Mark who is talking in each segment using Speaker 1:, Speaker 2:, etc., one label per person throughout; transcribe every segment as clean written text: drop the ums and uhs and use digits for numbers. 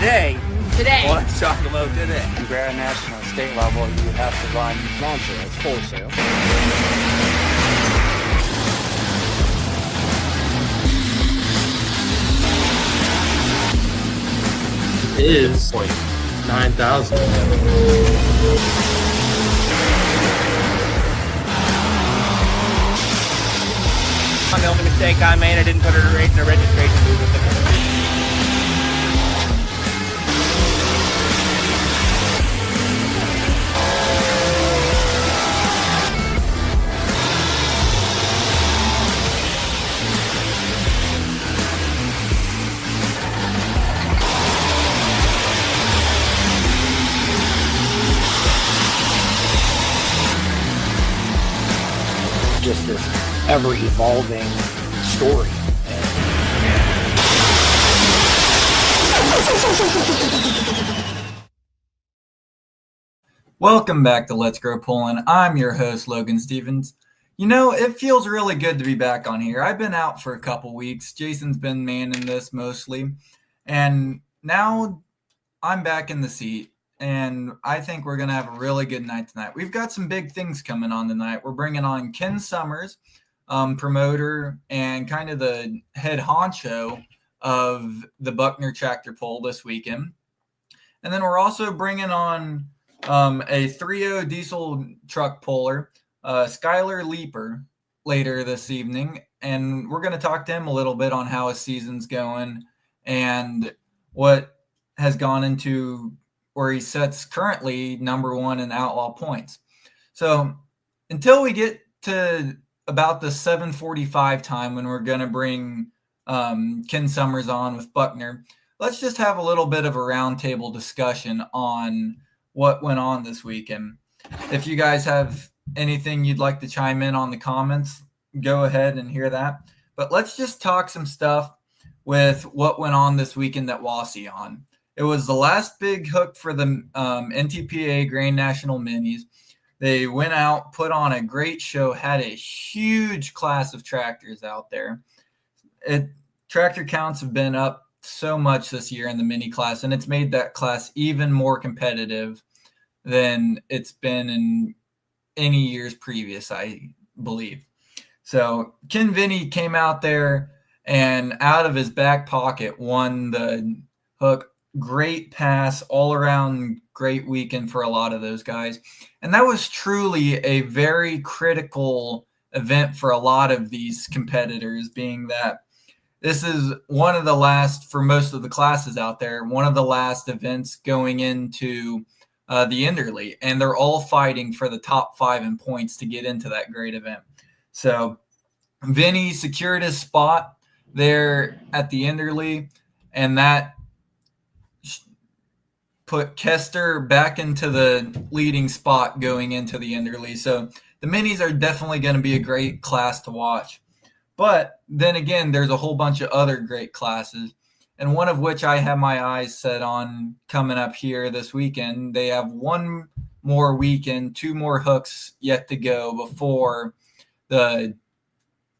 Speaker 1: today. Let's talk about today.
Speaker 2: If you're at a national state level, you have to run non-sales, wholesale.
Speaker 3: Is like 9,000.
Speaker 1: The only mistake I made, I didn't put her right in the registration booth.
Speaker 2: Just this ever-evolving story.
Speaker 4: Welcome back to Let's Grow Pulling. I'm your host, Logan Stevens. You know, it feels really good to be back on here. I've been out for a couple weeks. Jason's been manning this mostly. And now I'm back in the seat. And I think we're going to have a really good night tonight. We've got some big things coming on tonight. We're bringing on Ken Summers, promoter and kind of the head honcho of the Buckner Tractor Pull this weekend. And then we're also bringing on a 3.0 diesel truck puller, Skylar Leaper, later this evening. And we're going to talk to him a little bit on how his season's going and what has gone into where he sets currently number one in outlaw points. So until we get to about the 7:45 time when we're going to bring Ken Summers on with Buckner, let's just have a little bit of a roundtable discussion on what went on this weekend. If you guys have anything you'd like to chime in on the comments, go ahead and hear that. But let's just talk some stuff with what went on this weekend at Wauseon. It was the last big hook for the NTPA Grand National Minis. They went out, put on a great show, had a huge class of tractors out there. Tractor counts have been up so much this year in the mini class, and it's made that class even more competitive than it's been in any years previous, I believe. So Ken Vinny came out there and out of his back pocket won the hook. Great pass, all around great weekend for a lot of those guys. And that was truly a very critical event for a lot of these competitors, being that this is one of the last, for most of the classes out there, one of the last events going into the Enderley. And they're all fighting for the top 5 in points to get into that great event. So Vinny secured his spot there at the Enderley, and that put Kester back into the leading spot going into the Enderley. So the minis are definitely going to be a great class to watch. But then again, there's a whole bunch of other great classes, and one of which I have my eyes set on coming up here this weekend. They have one more weekend, 2 more hooks yet to go before the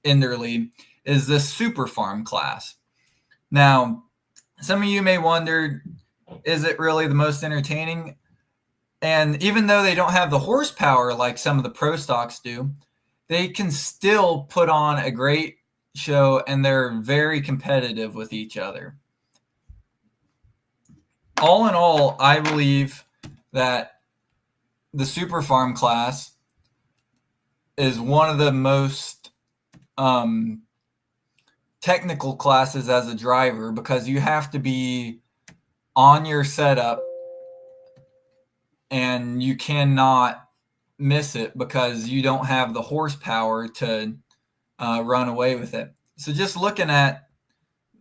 Speaker 4: Enderley, is the Super Farm class. Now, some of you may wonder, is it really the most entertaining? And even though they don't have the horsepower like some of the pro stocks do, they can still put on a great show, and they're very competitive with each other. All in all, I believe that the Super Farm class is one of the most technical classes as a driver, because you have to be on your setup and you cannot miss it because you don't have the horsepower to run away with it. So just looking at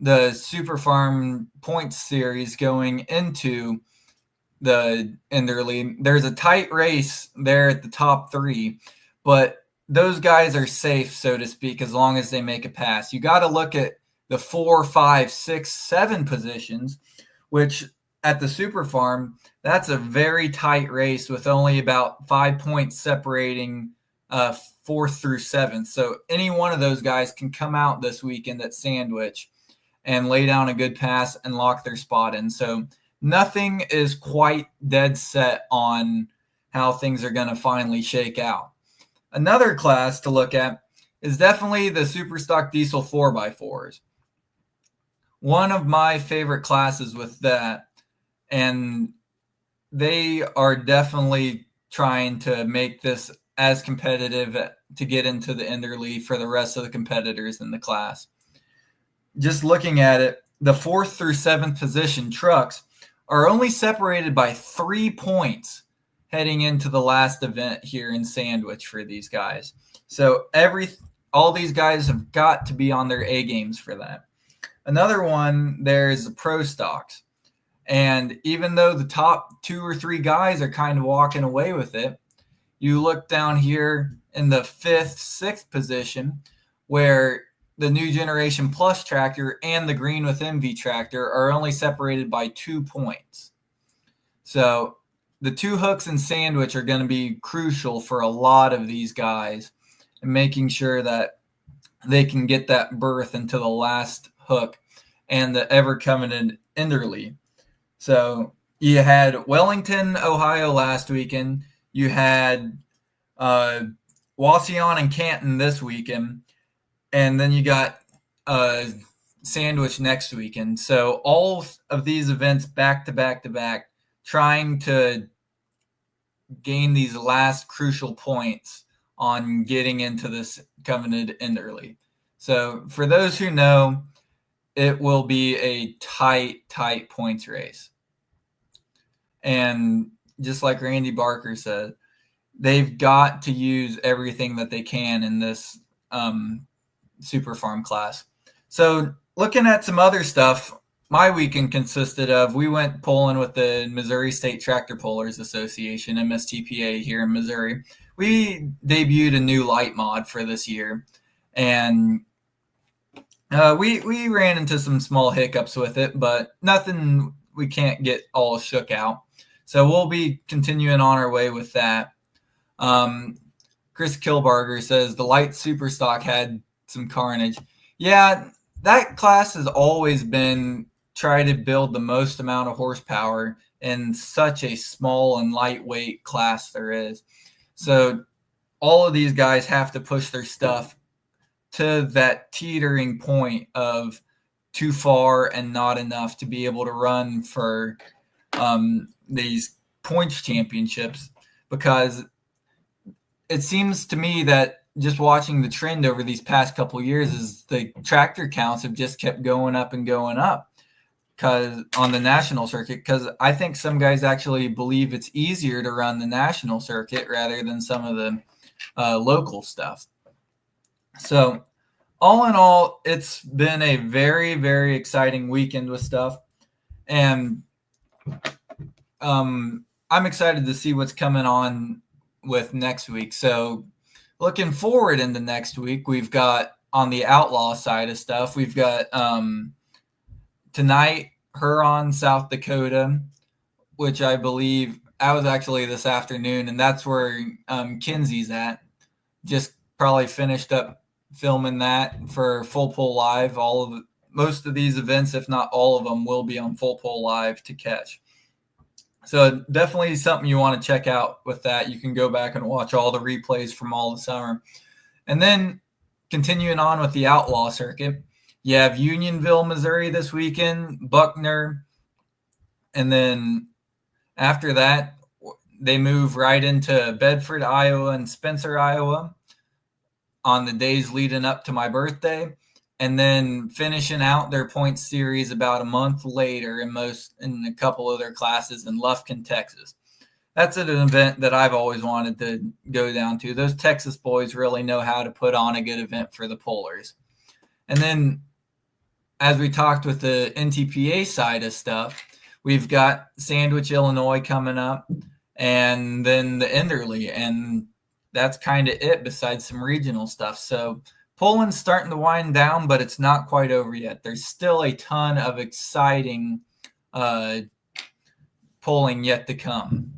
Speaker 4: the Super Farm points series going into the Enderley, there's a tight race there at the top 3, but those guys are safe, so to speak, as long as they make a pass. You got to look at the 4, 5, 6, 7 positions, which at the Super Farm, that's a very tight race with only about 5 points separating 4th through 7th. So any one of those guys can come out this weekend at Sandwich and lay down a good pass and lock their spot in. So nothing is quite dead set on how things are going to finally shake out. Another class to look at is definitely the Superstock Diesel 4x4s. One of my favorite classes with that, and they are definitely trying to make this as competitive to get into the Enderly for the rest of the competitors in the class. Just looking at it, the 4th through 7th position trucks are only separated by 3 points heading into the last event here in Sandwich for these guys. So all these guys have got to be on their A games for that. Another one, there's the Pro Stocks. And even though the top 2 or 3 guys are kind of walking away with it, you look down here in the 5th, 6th position where the New Generation Plus tractor and the Green with MV tractor are only separated by 2 points. So the 2 hooks and Sandwich are going to be crucial for a lot of these guys and making sure that they can get that berth into the last hook and the ever-coveted Enderly. So you had Wellington, Ohio last weekend. You had Wauseon and Canton this weekend. And then you got Sandwich next weekend. So all of these events back to back to back, trying to gain these last crucial points on getting into this coveted Enderly. So for those who know, it will be a tight points race. And just like Randy Barker said, they've got to use everything that they can in this Super Farm class. So looking at some other stuff, my weekend consisted of, we went pulling with the Missouri State Tractor Pullers Association, MSTPA, here in Missouri. We debuted a new light mod for this year, and we ran into some small hiccups with it, but nothing we can't get all shook out. So we'll be continuing on our way with that. Chris Kilbarger says the light super stock had some carnage. Yeah, that class has always been try to build the most amount of horsepower in such a small and lightweight class there is. So all of these guys have to push their stuff to that teetering point of too far and not enough to be able to run for these points championships, because it seems to me that just watching the trend over these past couple of years is the tractor counts have just kept going up and going up because on the national circuit, because I think some guys actually believe it's easier to run the national circuit rather than some of the local stuff. So all in all, it's been a very, very exciting weekend with stuff. And I'm excited to see what's coming on with next week. So looking forward into next week, we've got on the outlaw side of stuff, we've got tonight Huron, South Dakota, which I believe I was actually this afternoon, and that's where Kinsey's at. Just probably finished up filming that for Full Pull Live. Most of these events, if not all of them, will be on Full Pull Live to catch. So definitely something you want to check out with that. You can go back and watch all the replays from all the summer. And then continuing on with the outlaw circuit, you have Unionville, Missouri this weekend, Buckner, and then after that, they move right into Bedford, Iowa, and Spencer, Iowa on the days leading up to my birthday, and then finishing out their points series about a month later in a couple of their classes in Lufkin, Texas. That's an event that I've always wanted to go down to. Those Texas boys really know how to put on a good event for the pullers. And then as we talked with the NTPA side of stuff, we've got Sandwich, Illinois coming up, and then the Enderly, and that's kind of it besides some regional stuff. So pulling's starting to wind down, but it's not quite over yet. There's still a ton of exciting pulling yet to come.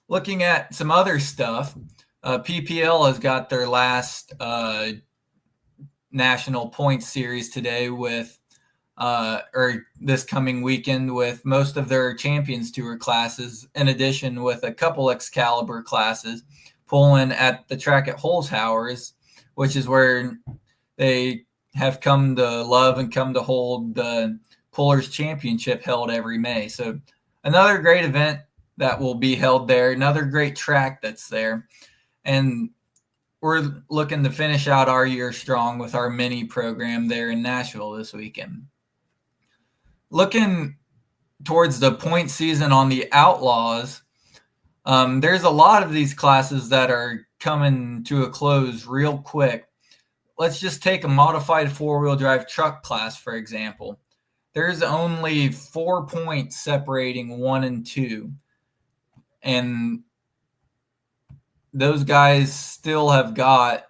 Speaker 4: Looking at some other stuff, PPL has got their last national points series today with or this coming weekend with most of their Champions Tour classes, in addition with a couple Excalibur classes, pulling at the track at Holzhauer's, which is where they have come to love and come to hold the Pullers Championship held every May. So another great event that will be held there, another great track that's there. And we're looking to finish out our year strong with our mini program there in Nashville this weekend. Looking towards the point season on the Outlaws, there's a lot of these classes that are coming to a close real quick. Let's just take a modified four-wheel drive truck class, for example. There's only 4 points separating 1 and 2. And those guys still have got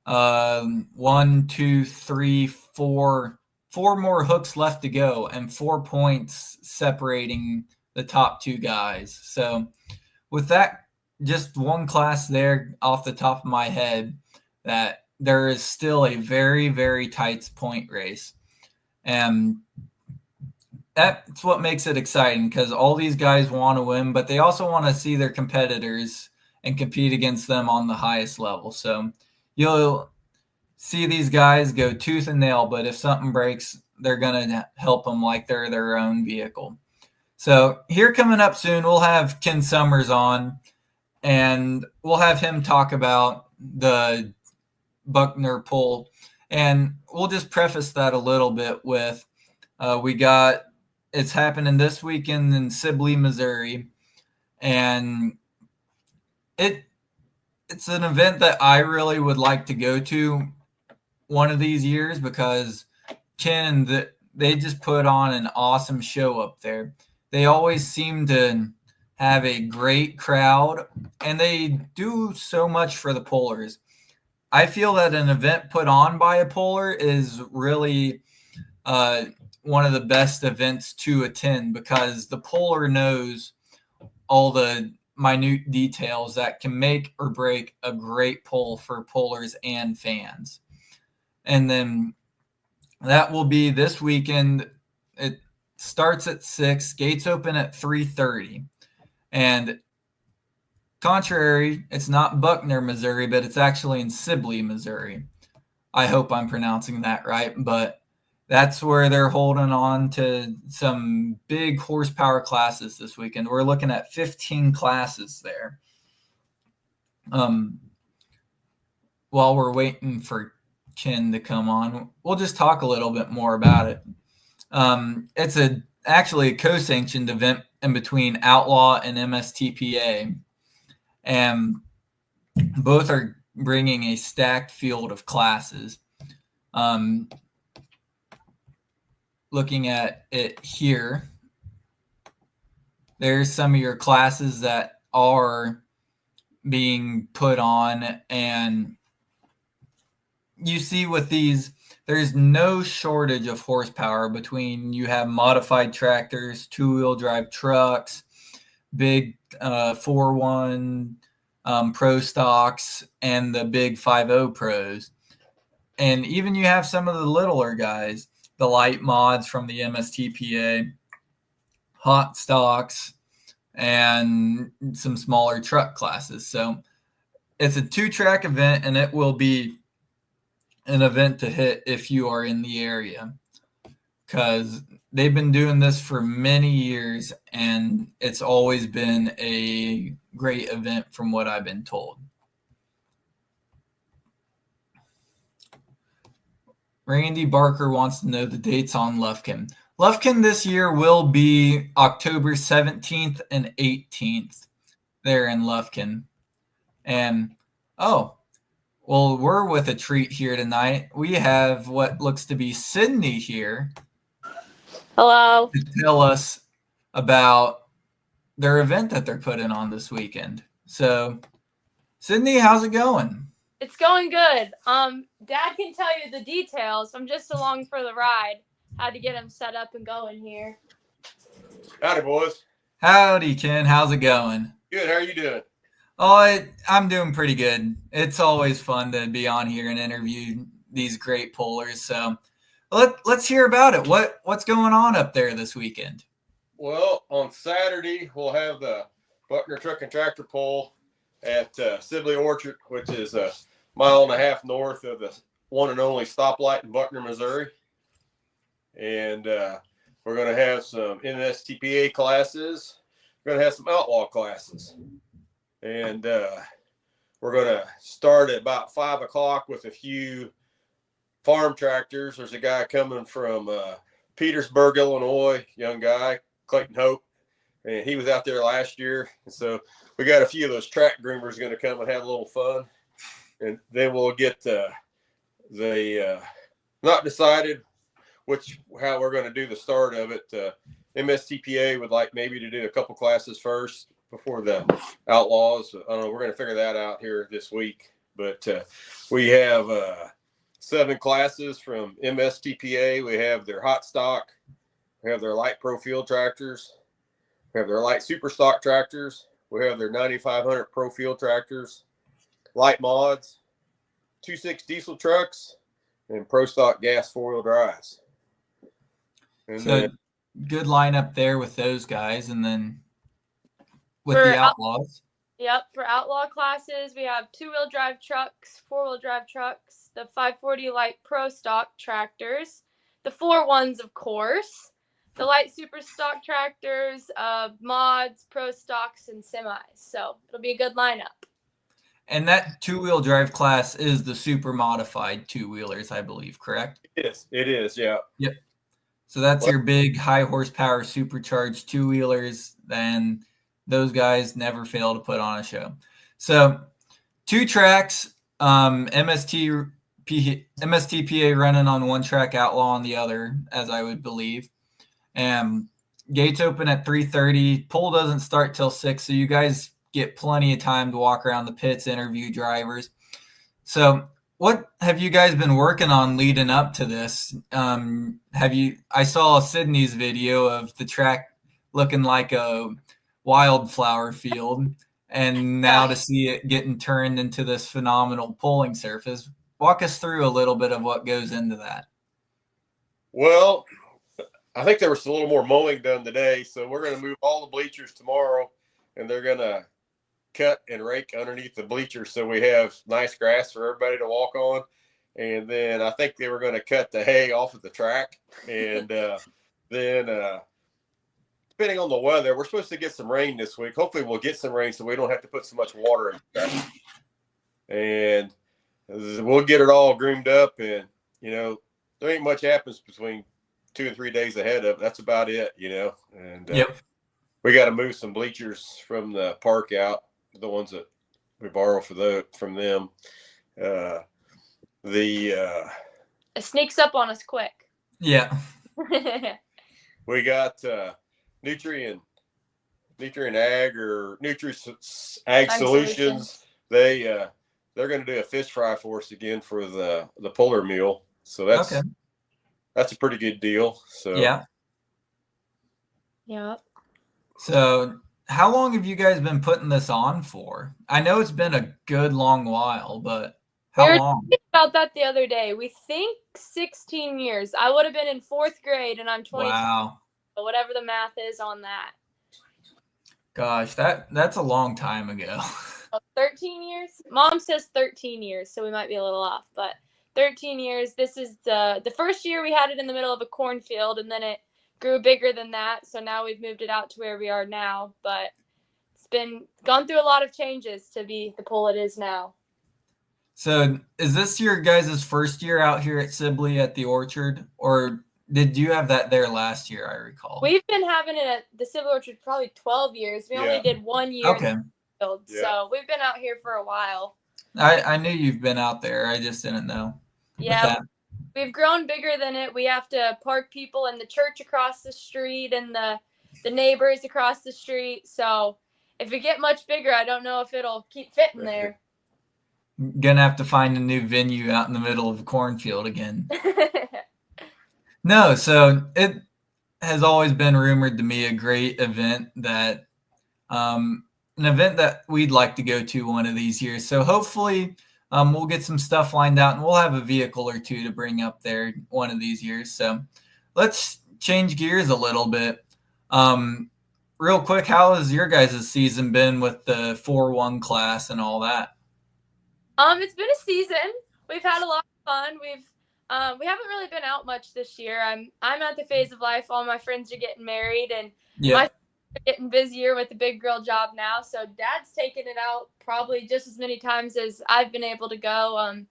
Speaker 4: 1, 2, 3, 4 more hooks left to go and 4 points separating the top 2 guys. So with that, just one class there off the top of my head, that there is still a very, very tight point race. And that's what makes it exciting, because all these guys want to win, but they also want to see their competitors and compete against them on the highest level. So you'll see these guys go tooth and nail, but if something breaks, they're going to help them like they're their own vehicle. So here coming up soon, we'll have Ken Summers on, and we'll have him talk about the Buckner pull. And we'll just preface that a little bit with it's happening this weekend in Sibley, Missouri. And it's an event that I really would like to go to one of these years, because Ken and they just put on an awesome show up there. They always seem to have a great crowd, and they do so much for the pullers. I feel that an event put on by a puller is really one of the best events to attend, because the puller knows all the minute details that can make or break a great pull for pullers and fans. And then that will be this weekend. It starts at 6, gates open at 3:30. And contrary, it's not Buckner, Missouri, but it's actually in Sibley, Missouri. I hope I'm pronouncing that right, but that's where they're holding on to some big horsepower classes this weekend. We're looking at 15 classes there. While we're waiting for Ken to come on, we'll just talk a little bit more about it. It's actually a co-sanctioned event in between Outlaw and MSTPA, and both are bringing a stacked field of classes. Looking at it here, there's some of your classes that are being put on, and you see with these, there's no shortage of horsepower between you have modified tractors, two-wheel drive trucks, big 4-1 pro stocks, and the big 5.0 pros. And even you have some of the littler guys, the light mods from the MSTPA, hot stocks, and some smaller truck classes. So it's a 2-track event, and it will be an event to hit if you are in the area, because they've been doing this for many years, and it's always been a great event from what I've been told. Randy Barker wants to know the dates on Lufkin. Lufkin this year will be October 17th and 18th there in Lufkin. And, well, we're with a treat here tonight. We have what looks to be Sydney here.
Speaker 5: Hello.
Speaker 4: To tell us about their event that they're putting on this weekend. So, Sydney, how's it going?
Speaker 5: It's going good. Dad can tell you the details. I'm just along for the ride. Had to get him set up and going here.
Speaker 6: Howdy, boys.
Speaker 4: Howdy, Ken. How's it going?
Speaker 6: Good. How are you doing?
Speaker 4: Oh, I'm doing pretty good. It's always fun to be on here and interview these great pullers. So Let's hear about it. What's going on up there this weekend?
Speaker 6: Well, on Saturday, we'll have the Buckner Truck and Tractor Pull at Sibley Orchard, which is a mile and a half north of the one and only stoplight in Buckner, Missouri. And we're going to have some MSTPA classes. We're going to have some outlaw classes. And we're going to start at about 5 o'clock with a few farm tractors. There's a guy coming from Petersburg, Illinois, young guy, Clayton Hope. And he was out there last year. And so we got a few of those track groomers going to come and have a little fun. And then we'll get not decided how we're going to do the start of it. MSTPA would like maybe to do a couple classes first before the outlaws. I don't know. We're going to figure that out here this week. But we have 7 classes from MSTPA. We have their hot stock. We have their light pro field tractors. We have their light super stock tractors. We have their 9500 pro field tractors, light mods, 2.6 diesel trucks, and pro stock gas 4-wheel drives. And
Speaker 4: So
Speaker 6: then,
Speaker 4: good lineup there with those guys, and then with
Speaker 5: For
Speaker 4: the outlaws.
Speaker 5: Yep, for outlaw classes, we have 2-wheel drive trucks, 4-wheel drive trucks, the 540 light pro stock tractors, the 4-1s, of course, the light super stock tractors, mods, pro stocks, and semis. So it'll be a good lineup.
Speaker 4: And that 2-wheel drive class is the super modified 2-wheelers, I believe, correct?
Speaker 6: it is, yeah.
Speaker 4: So that's your big high horsepower supercharged 2-wheelers. Then those guys never fail to put on a show. So 2 tracks, MSTPA running on one track, outlaw on the other, as I would believe. And gates open at 3:30. Pull doesn't start till 6, so you guys get plenty of time to walk around the pits, interview drivers. So what have you guys been working on leading up to this? I saw Sydney's video of the track looking like a wildflower field, and now to see it getting turned into this phenomenal pulling surface. Walk us through a little bit of what goes into that.
Speaker 6: Well, I think there was a little more mowing done today, so we're going to move all the bleachers tomorrow, and they're going to cut and rake underneath the bleachers so we have nice grass for everybody to walk on. And then I think they were going to cut the hay off of the track. And then depending on the weather, we're supposed to get some rain this week. Hopefully we'll get some rain so we don't have to put so much water in the track. And we'll get it all groomed up. And, there ain't much happens between 2 and 3 days ahead of it. That's about it, And we got to move some bleachers from the park out, the ones that we borrow from them.
Speaker 5: It sneaks up on us quick.
Speaker 4: Yeah.
Speaker 6: We got Nutrient Ag or Ag Solutions. They're going to do a fish fry for us again for the puller meal. So that's a pretty good deal. So
Speaker 4: yeah.
Speaker 5: Yep.
Speaker 4: So how long have you guys been putting this on for? I know it's been a good long while, but how long?
Speaker 5: We were thinking about that the other day. We think 16 years. I would have been in 4th grade, and I'm 22.
Speaker 4: Wow.
Speaker 5: So whatever the math is on that.
Speaker 4: Gosh, that's a long time ago.
Speaker 5: 13 years? Mom says 13 years, so we might be a little off, but 13 years. This is the first year we had it in the middle of a cornfield, and then it grew bigger than that. So now we've moved it out to where we are now, but it's gone through a lot of changes to be the pull it is now.
Speaker 4: So is this your guys' first year out here at Sibley at the Orchard, or did you have that there last year? I recall.
Speaker 5: We've been having it at the Sibley Orchard for probably 12 years. We only did 1 year.
Speaker 4: Okay.
Speaker 5: Field, so we've been out here for a while.
Speaker 4: I knew you've been out there. I just didn't know.
Speaker 5: Yeah. We've grown bigger than it. We have to park people in the church across the street and the neighbors across the street. So if we get much bigger, I don't know if it'll keep fitting there.
Speaker 4: Gonna have to find a new venue out in the middle of a cornfield again. No, so it has always been rumored to me a great event that an event that we'd like to go to one of these years. So hopefully we'll get some stuff lined out, and we'll have a vehicle or two to bring up there one of these years. So let's change gears a little bit. Real quick, how has your guys' season been with the 4-1 class and all that?
Speaker 5: It's been a season. We've had a lot of fun. We haven't really been out much this year. I'm at the phase of life. All my friends are getting married, and my friends are getting busier with the big girl job now. So Dad's taking it out probably just as many times as I've been able to go.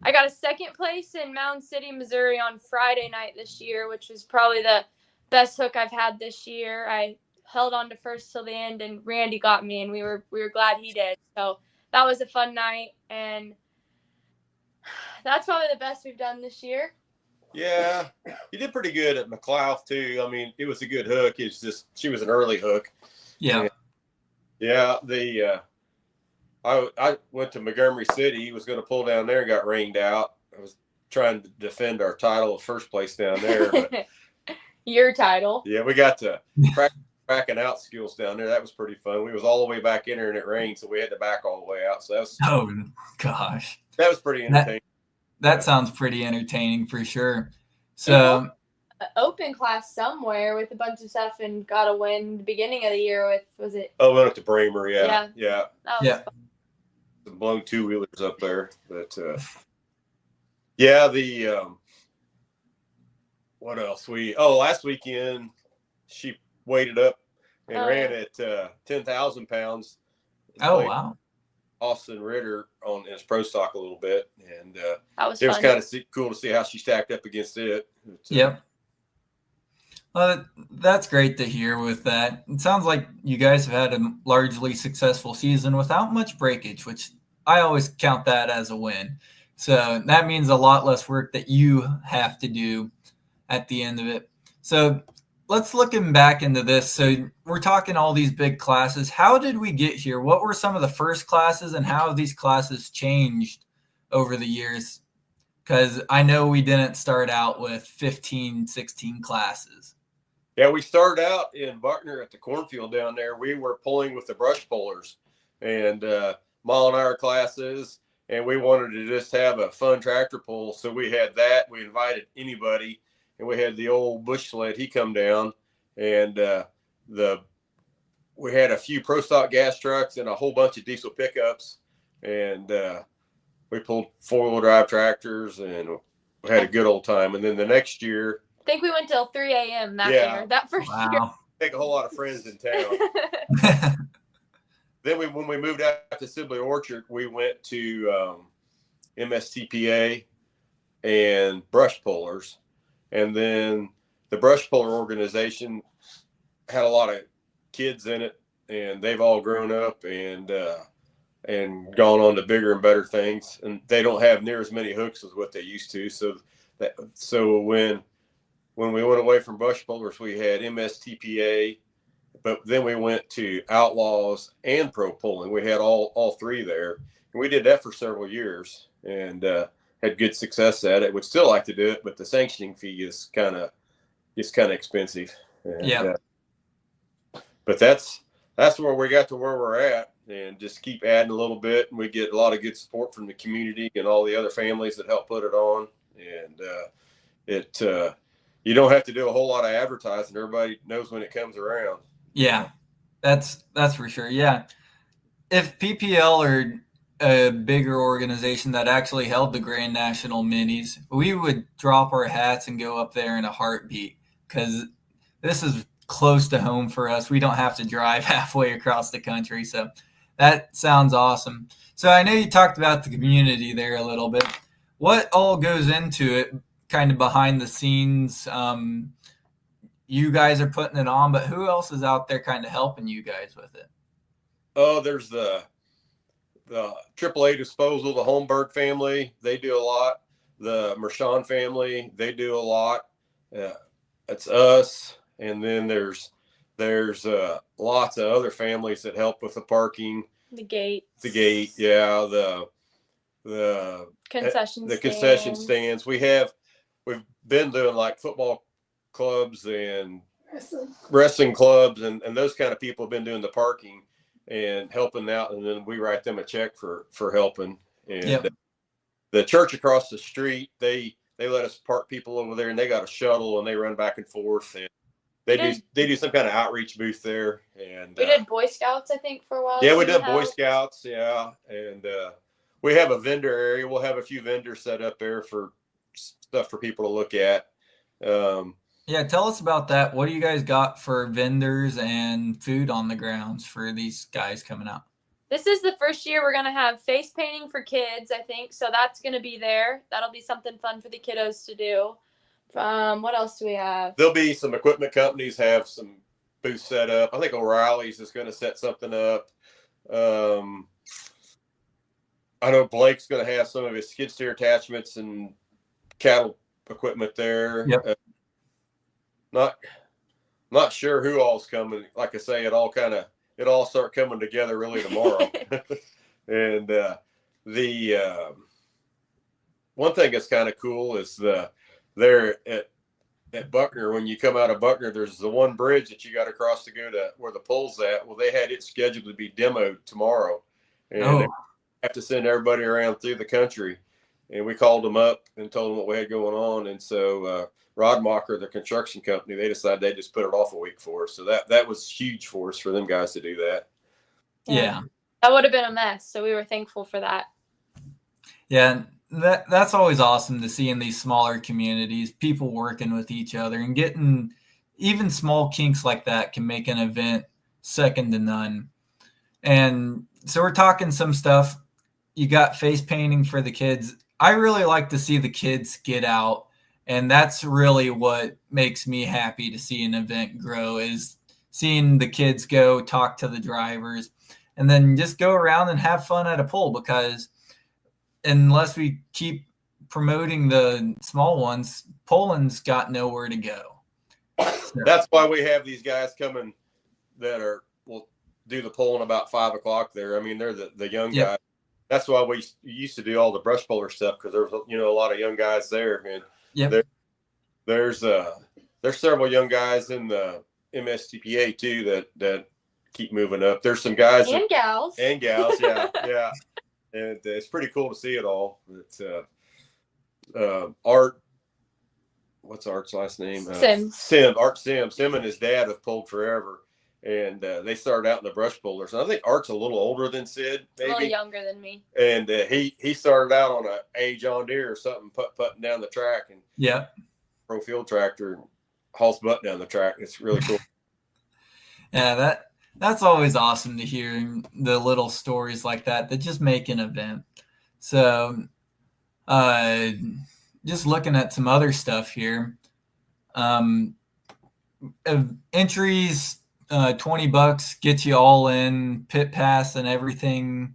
Speaker 5: I got a second place in Mound City, Missouri on Friday night this year, which was probably the best hook I've had this year. I held on to first till the end, and Randy got me, and we were glad he did. So that was a fun night, and that's probably the best we've done this year.
Speaker 6: Yeah, you did pretty good at McLeod too. I mean, it was a good hook. It's just she was an early hook.
Speaker 4: Yeah.
Speaker 6: And yeah, I went to Montgomery City. He was going to pull down there and got rained out. I was trying to defend our title of first place down there. But
Speaker 5: your title.
Speaker 6: yeah, we got to practice backing out skills down there. That was pretty fun. We was all the way back in there and it rained, so we had to back all the way out. So
Speaker 4: oh gosh,
Speaker 6: that was pretty entertaining.
Speaker 4: That sounds pretty entertaining for sure. So
Speaker 5: open class somewhere with a bunch of stuff and got a win the beginning of the year with, was it?
Speaker 6: Oh, we went up to Bramer. Yeah.
Speaker 5: That was fun.
Speaker 6: Some blown 2-wheelers up there, but yeah, what else? Last weekend she weighted up and ran at 10,000 pounds.
Speaker 4: Oh wow!
Speaker 6: Austin Ritter on his pro stock a little bit, and
Speaker 5: that was
Speaker 6: it was kind of cool to see how she stacked up against it.
Speaker 4: Yep. Well, that's great to hear with that. It sounds like you guys have had a largely successful season without much breakage, which I always count that as a win. So that means a lot less work that you have to do at the end of it. So let's looking back into this. So we're talking all these big classes. How did we get here? What were some of the first classes, and how have these classes changed over the years? Because I know we didn't start out with 15, 16 classes.
Speaker 6: Yeah, we started out in Buckner at the cornfield down there. We were pulling with the brush pullers and mile an hour classes, and we wanted to just have a fun tractor pull. So we had that. We invited anybody, and we had the old bush sled. He come down, and we had a few pro stock gas trucks and a whole bunch of diesel pickups, and we pulled 4-wheel drive tractors, and we had a good old time. And then the next year,
Speaker 5: I think we went till 3 a.m. that first year.
Speaker 6: Take a whole lot of friends in town. Then when we moved out to Sibley Orchard, we went to MSTPA and brush pullers. And then the brush puller organization had a lot of kids in it, and they've all grown up and gone on to bigger and better things. And they don't have near as many hooks as what they used to. So when we went away from brush pullers, we had MSTPA, but then we went to Outlaws and pro pulling. We had all three there, and we did that for several years and had good success at it. Would still like to do it, but the sanctioning fee is kind of expensive. And, but that's where we got to where we're at, and just keep adding a little bit, and we get a lot of good support from the community and all the other families that help put it on. And you don't have to do a whole lot of advertising. Everybody knows when it comes around.
Speaker 4: Yeah, that's for sure. Yeah. If PPL or a bigger organization that actually held the Grand National Minis, we would drop our hats and go up there in a heartbeat, because this is close to home for us. We don't have to drive halfway across the country. So that sounds awesome. So I know you talked about the community there a little bit. What all goes into it, kind of behind the scenes? You guys are putting it on, but who else is out there kind of helping you guys with it?
Speaker 6: Oh, there's the AAA Disposal, the Holmberg family. They do a lot. The Mershon family, they do a lot. It's us. And then there's lots of other families that help with the parking.
Speaker 5: The gate.
Speaker 6: Yeah. The concession stands. We've been doing like football clubs and wrestling clubs, and those kind of people have been doing the parking and helping out, and then we write them a check for helping. And
Speaker 4: Yep.
Speaker 6: the church across the street, they let us park people over there, and they got a shuttle, and they run back and forth, and they do some kind of outreach booth there. And
Speaker 5: We did Boy Scouts, I think, for a while.
Speaker 6: yeah, we
Speaker 5: too,
Speaker 6: did Boy
Speaker 5: help.
Speaker 6: Scouts, yeah, and we have a vendor area. We'll have a few vendors set up there for stuff for people to look at.
Speaker 4: Yeah, tell us about that. What do you guys got for vendors and food on the grounds for these guys coming out?
Speaker 5: This is the first year we're going to have face painting for kids, I think. So that's going to be there. That'll be something fun for the kiddos to do. What else do we have?
Speaker 6: There'll be some equipment companies have some booths set up. I think O'Reilly's is going to set something up. I know Blake's going to have some of his skid steer attachments and cattle equipment there.
Speaker 4: Yep.
Speaker 6: Not sure who all's coming. Like I say, it all start coming together really tomorrow. And the one thing that's kind of cool is there at Buckner, when you come out of Buckner, there's the one bridge that you got to cross to go to where the pole's at. Well, they had it scheduled to be demoed tomorrow, and they have to send everybody around through the country. And we called them up and told them what we had going on. And so Rodmacher, the construction company, they decided they just put it off a week for us. So that was huge for us, for them guys to do that.
Speaker 4: Yeah.
Speaker 5: That would have been a mess. So we were thankful for that.
Speaker 4: Yeah, that's always awesome to see in these smaller communities, people working with each other and getting even small kinks like that can make an event second to none. And so we're talking some stuff. You got face painting for the kids. I really like to see the kids get out, and that's really what makes me happy to see an event grow, is seeing the kids go talk to the drivers and then just go around and have fun at a pole, because unless we keep promoting the small ones, Poland's got nowhere to go. So.
Speaker 6: That's why we have these guys coming that will do the pole about 5 o'clock there. I mean, they're the young guys. That's why we used to do all the brush puller stuff, because there's a lot of young guys there, and there's several young guys in the MSTPA too that keep moving up. There's some guys
Speaker 5: and gals,
Speaker 6: yeah. And it's pretty cool to see it all. It's Art. What's Art's last name? Art Sims. Him and his dad have pulled forever, and they started out in the brush pullers. And I think Art's a little older than Sid, maybe
Speaker 5: a little younger than me.
Speaker 6: And he started out on a John Deere or something, putting down the track, and pro field tractor, hauls butt down the track. It's really cool.
Speaker 4: Yeah, that's always awesome to hear, the little stories like that just make an event. So just looking at some other stuff here. Entries, $20 gets you all in, pit pass and everything,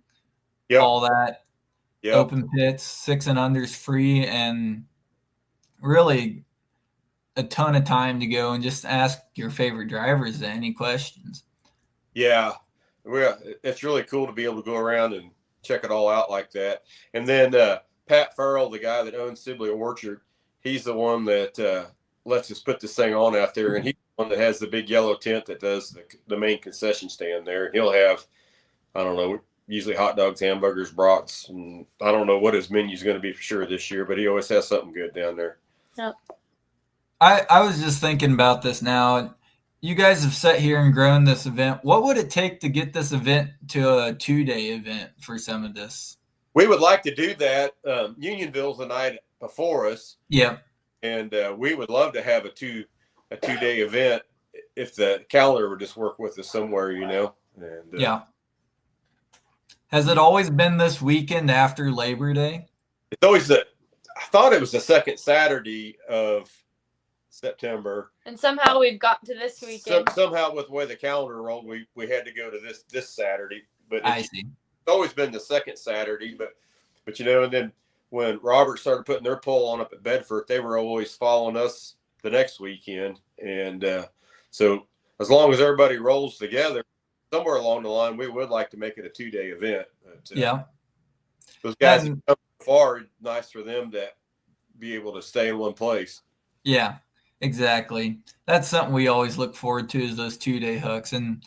Speaker 4: all that. Open pits, 6 and unders free, and really a ton of time to go and just ask your favorite drivers any questions.
Speaker 6: Yeah, it's really cool to be able to go around and check it all out like that. And then Pat Farrell, the guy that owns Sibley Orchard, he's the one that lets us put this thing on out there. And he's the one that has the big yellow tent that does the main concession stand there. And he'll have, I don't know, usually hot dogs, hamburgers, brats. And I don't know what his menu's going to be for sure this year, but he always has something good down there.
Speaker 5: Yep.
Speaker 4: I was just thinking about this now. You guys have sat here and grown this event. What would it take to get this event to a 2-day event for some of this?
Speaker 6: We would like to do that. Unionville's the night before us.
Speaker 4: Yeah.
Speaker 6: And we would love to have a 2-day event if the calendar would just work with us somewhere, And,
Speaker 4: Has it always been this weekend after Labor Day?
Speaker 6: It's always I thought it was the second Saturday of September,
Speaker 5: and somehow we've got to this weekend.
Speaker 6: Somehow, with the way the calendar rolled, we had to go to this Saturday. But it's always been the second Saturday. But and then when Robert started putting their pole on up at Bedford, they were always following us the next weekend. And so as long as everybody rolls together, somewhere along the line, we would like to make it a 2-day event. But, those guys who come far, nice for them to be able to stay in one place.
Speaker 4: Yeah. Exactly. That's something we always look forward to, is those 2-day hooks. And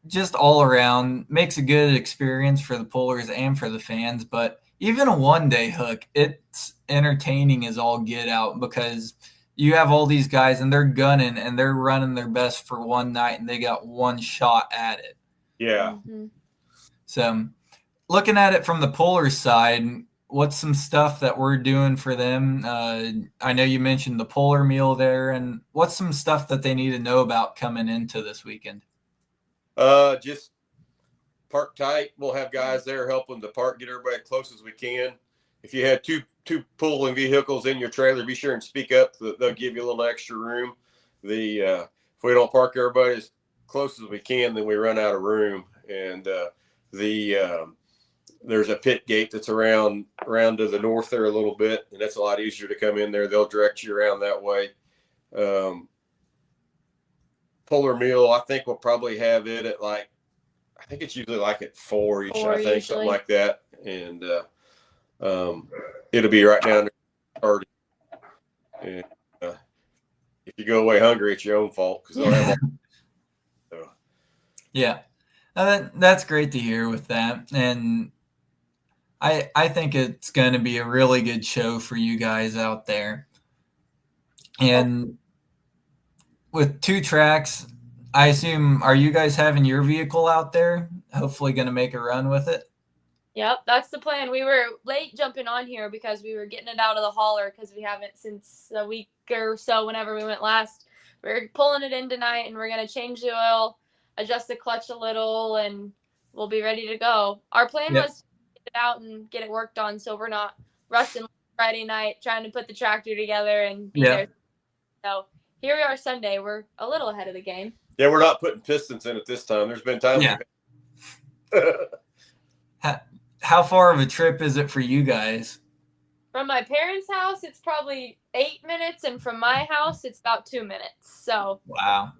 Speaker 4: just all around makes a good experience for the pullers and for the fans. But even a 1-day hook, it's entertaining as all get out because you have all these guys and they're gunning and they're running their best for one night and they got one shot at it.
Speaker 6: Yeah.
Speaker 5: Mhm.
Speaker 4: So looking at it from the puller side, what's some stuff that we're doing for them? I know you mentioned the puller meal there, and what's some stuff that they need to know about coming into this weekend?
Speaker 6: Just park tight. We'll have guys there helping to park, get everybody as close as we can. If you had two pulling vehicles in your trailer, be sure and speak up. They'll give you a little extra room. If we don't park everybody as close as we can, then we run out of room. And there's a pit gate that's around to the north there a little bit, and that's a lot easier to come in there. They'll direct you around that way. Puller meal, I think we'll probably have it at I think it's usually at 4 each, I think, something like that. And it'll be right down there starting. And if you go away hungry, it's your own fault because they'll have so.
Speaker 4: Yeah, that's great to hear with that. And I think it's going to be a really good show for you guys out there. And with 2 tracks, I assume, are you guys having your vehicle out there? Hopefully going to make a run with it?
Speaker 5: Yep, that's the plan. We were late jumping on here because we were getting it out of the hauler because we haven't since a week or so whenever we went last. We're pulling it in tonight, and we're going to change the oil, adjust the clutch a little, and we'll be ready to go. Our plan was to get it out and get it worked on so we're not rushing Friday night trying to put the tractor together and be there. So here we are Sunday. We're a little ahead of the game.
Speaker 6: Yeah, we're not putting pistons in it this time. There's been times.
Speaker 4: Yeah. How far of a trip is it for you guys?
Speaker 5: From my parents' house, it's probably 8 minutes, and from my house, it's about 2 minutes. So
Speaker 4: wow.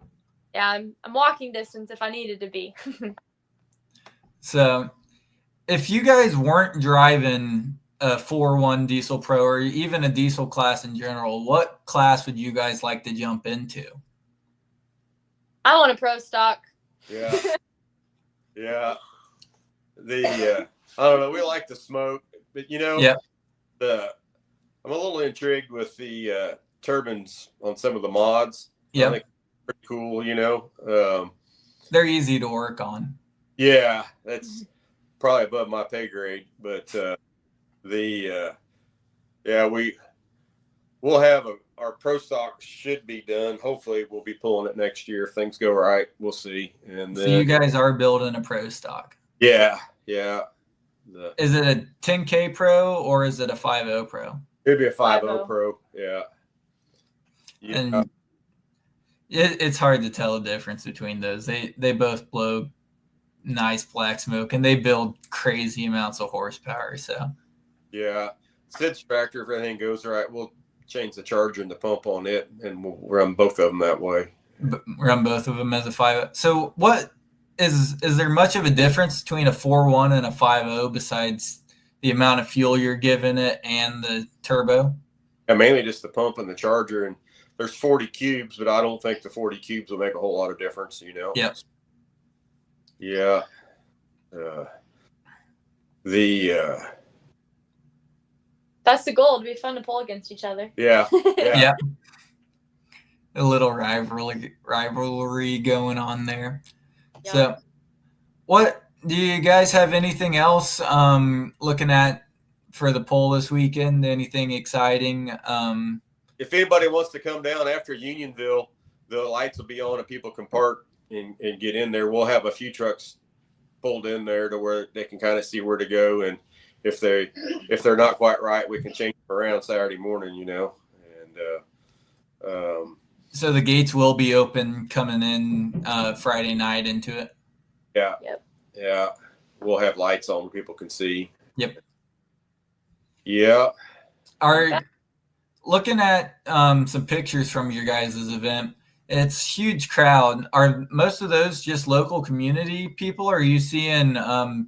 Speaker 5: Yeah, I'm walking distance if I needed to be.
Speaker 4: So if you guys weren't driving a 4.1 Diesel Pro or even a diesel class in general, what class would you guys like to jump into?
Speaker 5: I want a pro stock.
Speaker 6: Yeah. Yeah. I don't know. We like the smoke, but I'm a little intrigued with the turbines on some of the mods.
Speaker 4: Yeah.
Speaker 6: I think pretty cool,
Speaker 4: They're easy to work on.
Speaker 6: Yeah, that's probably above my pay grade, but we'll have our pro stock should be done. Hopefully we'll be pulling it next year if things go right. We'll see. And then,
Speaker 4: so you guys are building a pro stock.
Speaker 6: Yeah.
Speaker 4: Is it a 10K Pro or is it a 5.0 Pro?
Speaker 6: It'd be a 5.0 Pro. Yeah.
Speaker 4: And it's hard to tell the difference between those. They both blow nice black smoke and they build crazy amounts of horsepower. So
Speaker 6: yeah, Sid's tractor, if everything goes right, we'll change the charger and the pump on it, and we'll run both of them that way.
Speaker 4: Run both of them as a 5.0. So what is there much of a difference between a 4.1 and a 5.0 besides the amount of fuel you're giving it and the turbo?
Speaker 6: Yeah, mainly just the pump and the charger. And there's 40 cubes, but I don't think the 40 cubes will make a whole lot of difference,
Speaker 4: Yep.
Speaker 6: Yeah.
Speaker 5: That's the goal, to be fun to pull against each other.
Speaker 6: Yeah.
Speaker 4: Yeah. A little rivalry going on there.
Speaker 5: Yeah.
Speaker 4: So what do you guys have anything else looking at for the poll this weekend? Anything exciting?
Speaker 6: If anybody wants to come down after Unionville, the lights will be on and people can park and get in there. We'll have a few trucks pulled in there to where they can kind of see where to go. And if they're not quite right, we can change them around Saturday morning, And
Speaker 4: so the gates will be open coming in Friday night into it.
Speaker 6: Yeah.
Speaker 5: Yep.
Speaker 6: Yeah. We'll have lights on, people can see.
Speaker 4: Yep.
Speaker 6: Yeah.
Speaker 4: Looking at some pictures from your guys' event, it's huge crowd. Are most of those just local community people, or are you seeing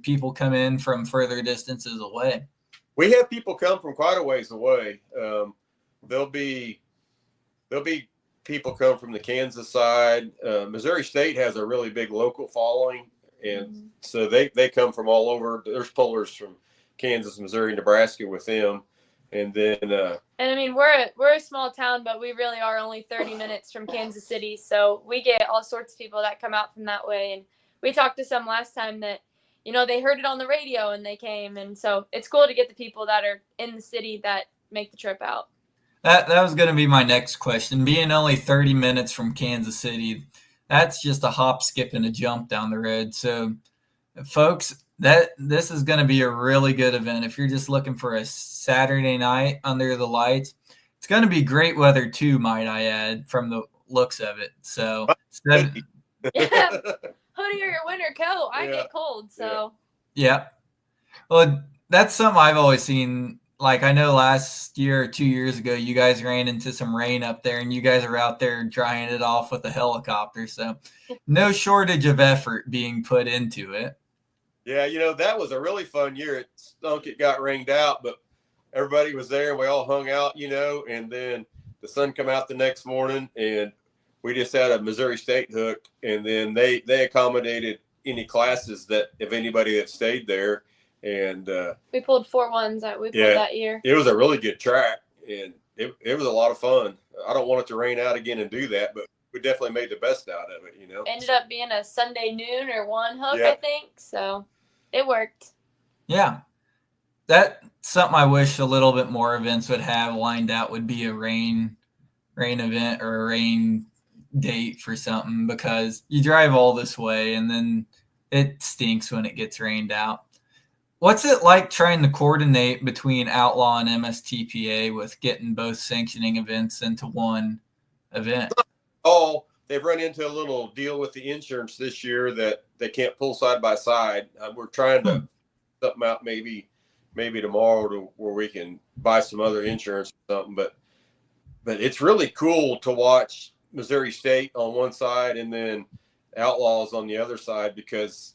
Speaker 4: people come in from further distances away?
Speaker 6: We have people come from quite a ways away. There'll be people come from the Kansas side. Missouri State has a really big local following. and so they come from all over. There's pullers from Kansas, Missouri, Nebraska with them, and then
Speaker 5: And I mean, we're a small town, but we really are only 30 minutes from Kansas City, so we get all sorts of people that come out from that way. And we talked to some last time that, you know, they heard it on the radio and they came, and so it's cool to get the people that are in the city that make the trip out.
Speaker 4: That was going to be my next question. Being only 30 minutes from Kansas City, that's just a hop, skip, and a jump down the road. So, folks, this is going to be a really good event. If you're just looking for a Saturday night under the lights, it's going to be great weather too, might I add, from the looks of it. So,
Speaker 5: Yeah. Hoodie or your winter coat. I get cold, so.
Speaker 4: Yeah. Well, that's something I've always seen. Like, I know last year or 2 years ago, you guys ran into some rain up there, and you guys are out there drying it off with a helicopter. So no shortage of effort being put into it.
Speaker 6: Yeah, you know, that was a really fun year. It stunk, it got rained out, but everybody was there and we all hung out, you know, and then the sun come out the next morning and we just had a Missouri State hook, and then they accommodated any classes that if anybody that stayed there. And
Speaker 5: we pulled 4-1s that we pulled that year.
Speaker 6: It was a really good track, and it was a lot of fun. I don't want it to rain out again and do that, but we definitely made the best out of it, you know.
Speaker 5: Ended up being a Sunday noon or 1 hook, I think. So it worked.
Speaker 4: Yeah. That's something I wish a little bit more events would have lined out, would be a rain event or a rain date for something, because you drive all this way and then it stinks when it gets rained out. What's it like trying to coordinate between Outlaw and MSTPA with getting both sanctioning events into one event?
Speaker 6: Oh, they've run into a little deal with the insurance this year that they can't pull side by side. We're trying to something out maybe tomorrow to where we can buy some other insurance or something. But it's really cool to watch Missouri State on one side and then Outlaws on the other side, because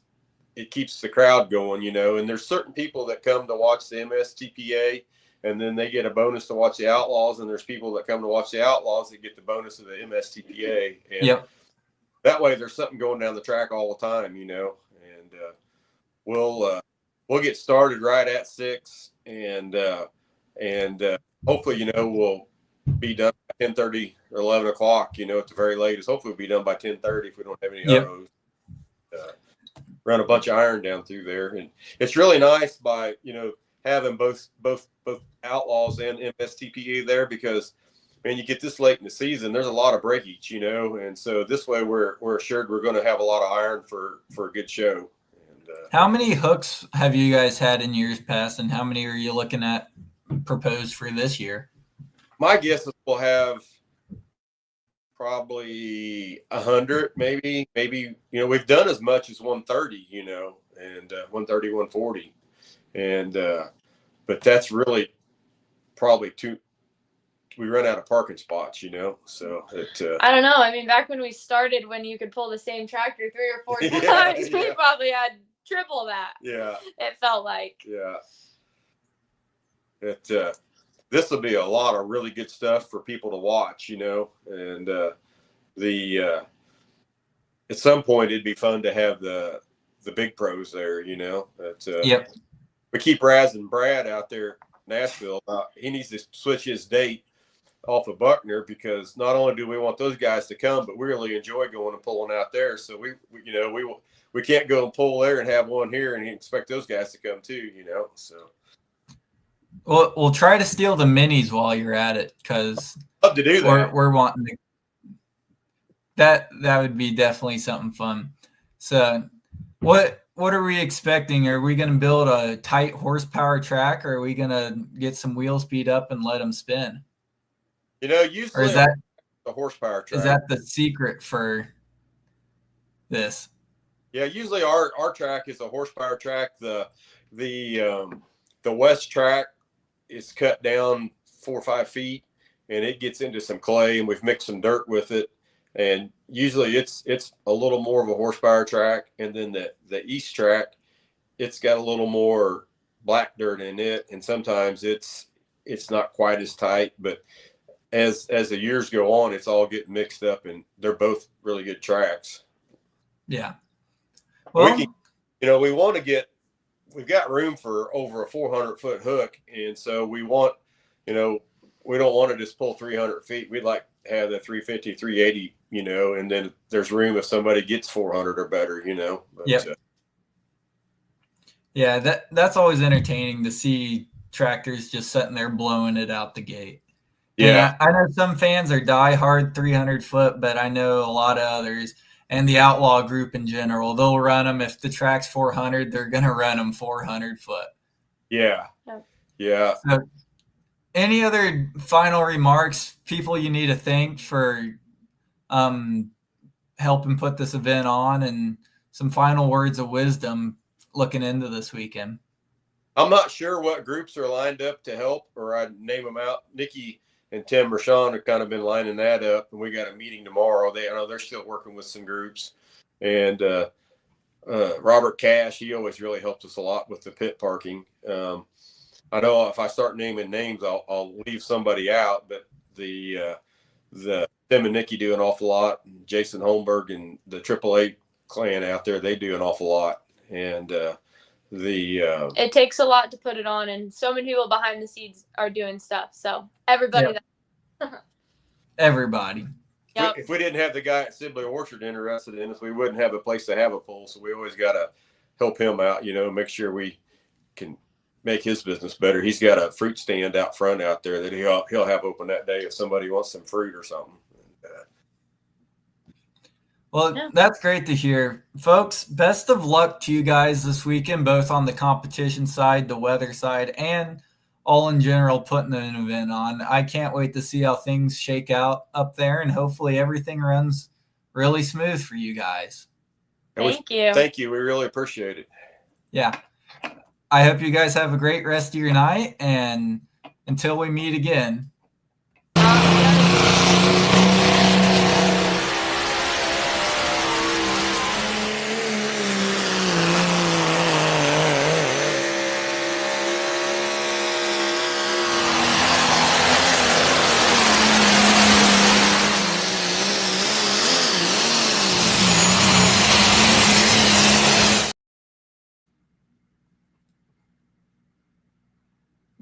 Speaker 6: it keeps the crowd going, you know, and there's certain people that come to watch the MSTPA and then they get a bonus to watch the Outlaws, and there's people that come to watch the Outlaws that get the bonus of the MSTPA. And that way there's something going down the track all the time, you know, and we'll get started right at 6 and hopefully, you know, we'll be done by 10:30 or 11 o'clock, you know, at the very latest. Hopefully we'll be done by 10:30 if we don't have any arrows. Run a bunch of iron down through there, and it's really nice by, you know, having both Outlaws and MSTPA there, because man, you get this late in the season, there's a lot of breakage, you know, and so this way we're assured we're going to have a lot of iron for a good show. And
Speaker 4: how many hooks have you guys had in years past, and how many are you looking at proposed for this year?
Speaker 6: My guess is we'll have probably 100, maybe, you know, we've done as much as 130, you know, and 130, 140. And, but that's really probably we run out of parking spots, you know, so
Speaker 5: I don't know. I mean, back when we started, when you could pull the same tractor 3 or 4 times, we probably had triple that. Yeah. It felt like.
Speaker 6: Yeah. This will be a lot of really good stuff for people to watch, you know, and at some point it'd be fun to have the big pros there, you know. We keep razzing Brad out there in Nashville. He needs to switch his date off of Buckner, because not only do we want those guys to come, but we really enjoy going and pulling out there. So we can't go and pull there and have one here and expect those guys to come too, you know. So.
Speaker 4: Well, we'll try to steal the minis while you're at it, because
Speaker 6: love to do that.
Speaker 4: We're wanting to. That would be definitely something fun. So, what are we expecting? Are we going to build a tight horsepower track, or are we going to get some wheel speed up and let them spin?
Speaker 6: You know, usually
Speaker 4: or is that
Speaker 6: the horsepower track?
Speaker 4: Is that the secret for this?
Speaker 6: Yeah, usually our track is a horsepower track. The west track is cut down 4 or 5 feet, and it gets into some clay, and we've mixed some dirt with it. And usually it's a little more of a horsepower track. And then the east track, it's got a little more black dirt in it, and sometimes it's not quite as tight. But as the years go on, it's all getting mixed up, and they're both really good tracks.
Speaker 4: Yeah. Well,
Speaker 6: we want to we've got room for over a 400-foot hook. And so we want, we don't want to just pull 300 feet. We'd like to have the 350, 380, and then there's room if somebody gets 400 or better, But,
Speaker 4: yep. Yeah, that's always entertaining to see tractors just sitting there blowing it out the gate.
Speaker 6: Yeah.
Speaker 4: And I know some fans are diehard 300 foot, but I know a lot of others and the outlaw group in general, they'll run them. If the track's 400, they're going to run them 400 foot.
Speaker 6: Yeah.
Speaker 5: Yep.
Speaker 6: Yeah.
Speaker 4: So, any other final remarks, people you need to thank for helping put this event on, and some final words of wisdom looking into this weekend?
Speaker 6: I'm not sure what groups are lined up to help, or I'd name them out. Nikki and Tim Rashawn have kind of been lining that up, and we got a meeting tomorrow. I know they're still working with some groups, and Robert Cash, he always really helps us a lot with the pit parking. I know if I start naming names, I'll leave somebody out, but the Tim and Nikki do an awful lot. Jason Holmberg and the AAA clan out there, they do an awful lot. And
Speaker 5: it takes a lot to put it on, and so many people behind the scenes are doing stuff. So everybody,
Speaker 4: everybody.
Speaker 5: Yep.
Speaker 6: If we didn't have the guy at Sibley Orchard interested in us, we wouldn't have a place to have a poll. So we always got to help him out, make sure we can make his business better. He's got a fruit stand out front out there that he'll have open that day if somebody wants some fruit or something.
Speaker 4: Well, that's great to hear. Folks, best of luck to you guys this weekend, both on the competition side, the weather side, and all in general putting an event on. I can't wait to see how things shake out up there, and hopefully everything runs really smooth for you guys.
Speaker 5: Thank you.
Speaker 6: Thank you. We really appreciate it.
Speaker 4: Yeah. I hope you guys have a great rest of your night, and until we meet again.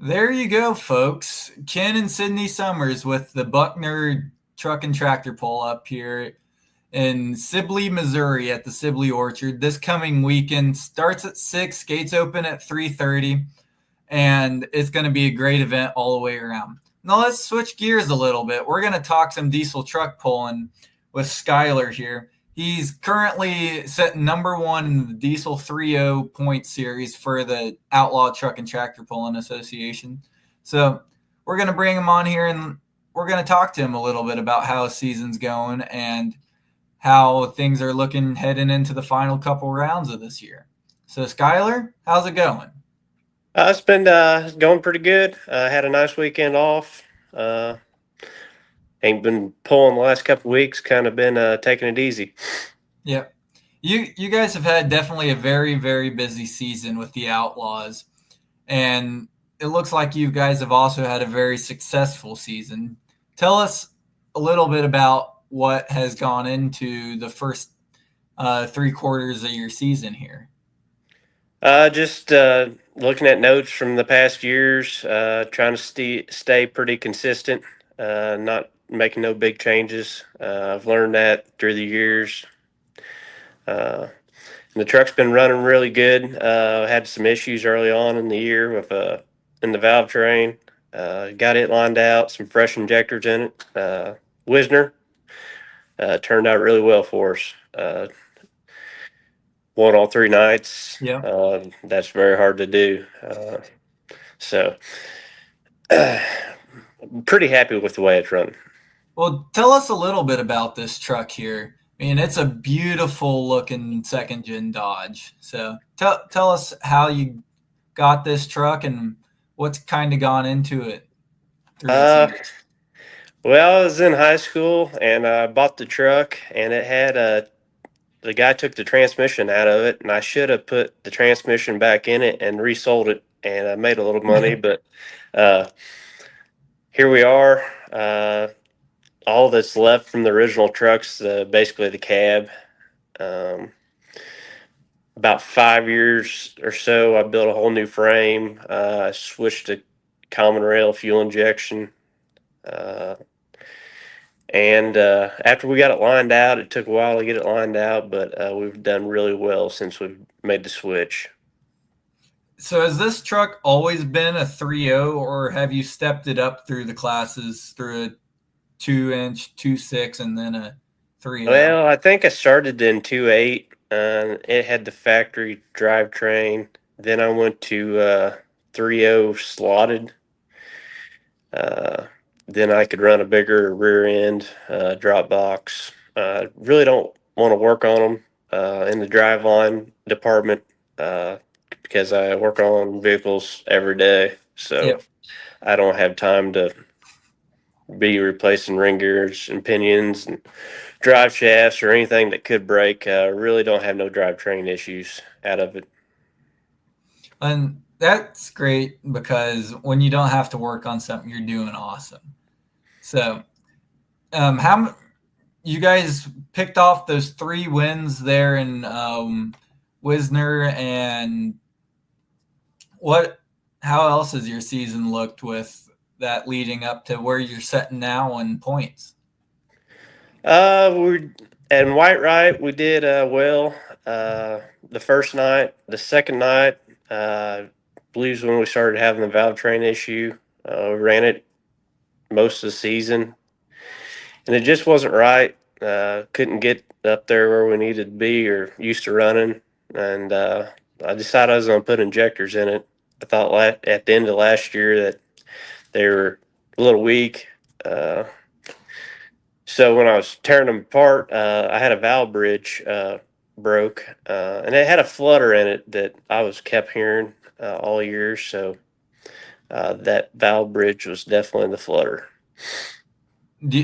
Speaker 4: There you go, folks. Ken and Sydney Summers with the Buckner Truck and Tractor Pull up here in Sibley, Missouri at the Sibley Orchard. This coming weekend starts at 6, gates open at 3:30, and it's going to be a great event all the way around. Now let's switch gears a little bit. We're going to talk some diesel truck pulling with Skyler here. He's currently setting number 1 in the Diesel 3.0 point series for the Outlaw Truck and Tractor Pulling Association. So we're going to bring him on here, and we're going to talk to him a little bit about how his season's going and how things are looking heading into the final couple rounds of this year. So Skyler, how's it going?
Speaker 7: It's been going pretty good. I had a nice weekend off. Ain't been pulling the last couple of weeks, kind of been taking it easy.
Speaker 4: Yeah. You guys have had definitely a very, very busy season with the Outlaws. And it looks like you guys have also had a very successful season. Tell us a little bit about what has gone into the first 3 quarters of your season here.
Speaker 7: Just looking at notes from the past years, trying to stay pretty consistent, not making no big changes. I've learned that through the years. And the truck's been running really good. Had some issues early on in the year with in the valve train. Got it lined out, some fresh injectors in it. Wisner turned out really well for us. Won all 3 nights.
Speaker 4: Yeah.
Speaker 7: That's very hard to do. So pretty happy with the way it's running.
Speaker 4: Well, tell us a little bit about this truck here. I mean, it's a beautiful looking 2nd-gen Dodge. So tell us how you got this truck and what's kind of gone into it.
Speaker 7: Well, I was in high school and I bought the truck, and it had the guy took the transmission out of it, and I should have put the transmission back in it and resold it, and I made a little money. But here we are. All that's left from the original trucks, basically the cab. about 5 years or so, I built a whole new frame. I switched to common rail fuel injection. And after we got it lined out, it took a while to get it lined out, but we've done really well since we've made the switch.
Speaker 4: So has this truck always been a 3.0, or have you stepped it up through the classes through a 2-inch, 2.6, and then a 3.0?
Speaker 7: Well, I think I started in 2.8. It had the factory drivetrain. Then I went to 3.0 slotted. Then I could run a bigger rear end drop box. Really don't want to work on them in the driveline department because I work on vehicles every day. So
Speaker 4: Yep.
Speaker 7: I don't have time to be replacing ring gears and pinions and drive shafts or anything that could break. Really don't have no drivetrain issues out of it.
Speaker 4: And that's great, because when you don't have to work on something, you're doing awesome. So, how you guys picked off those 3 wins there in Wisner, and how else has your season looked with that leading up to where you're sitting now in points?
Speaker 7: We're in White we did well the first night. The second night, believes when we started having the valve train issue. We ran it most of the season, and it just wasn't right. Couldn't get up there where we needed to be or used to running, and I decided I was going to put injectors in it. I thought at the end of last year that they were a little weak. So when I was tearing them apart, I had a valve bridge broke, and it had a flutter in it that I was kept hearing all year. So that valve bridge was definitely the flutter.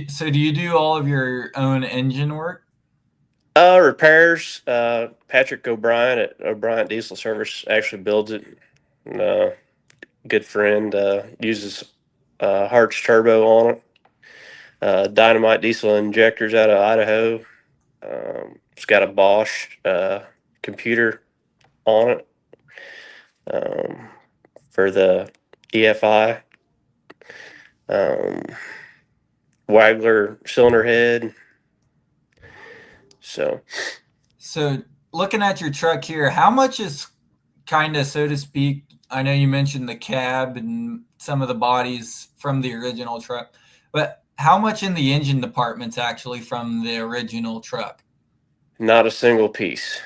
Speaker 4: So do you do all of your own engine work?
Speaker 7: Repairs. Patrick O'Brien at O'Brien Diesel Service actually builds it. Good friend, uses Hart's turbo on it. Dynamite diesel injectors out of Idaho. It's got a Bosch computer on it for the EFI. Wagler cylinder head. So
Speaker 4: looking at your truck here, how much is kind of, so to speak, I know you mentioned the cab and some of the bodies from the original truck, but how much in the engine department's actually from the original truck?
Speaker 7: Not a single piece.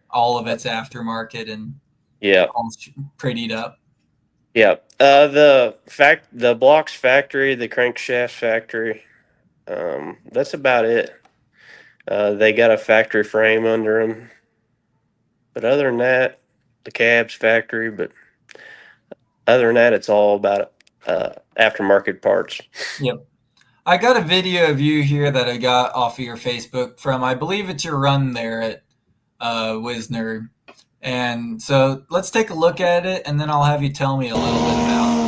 Speaker 4: All of it's aftermarket and all prettied up.
Speaker 7: Yeah. The blocks factory, the crankshaft factory, that's about it. They got a factory frame under them, but other than that, the cab's factory. But other than that, it's all about aftermarket parts.
Speaker 4: Yep. I got a video of you here that I got off of your Facebook from, I believe it's your run there at Wisner. And so let's take a look at it, and then I'll have you tell me a little bit about it.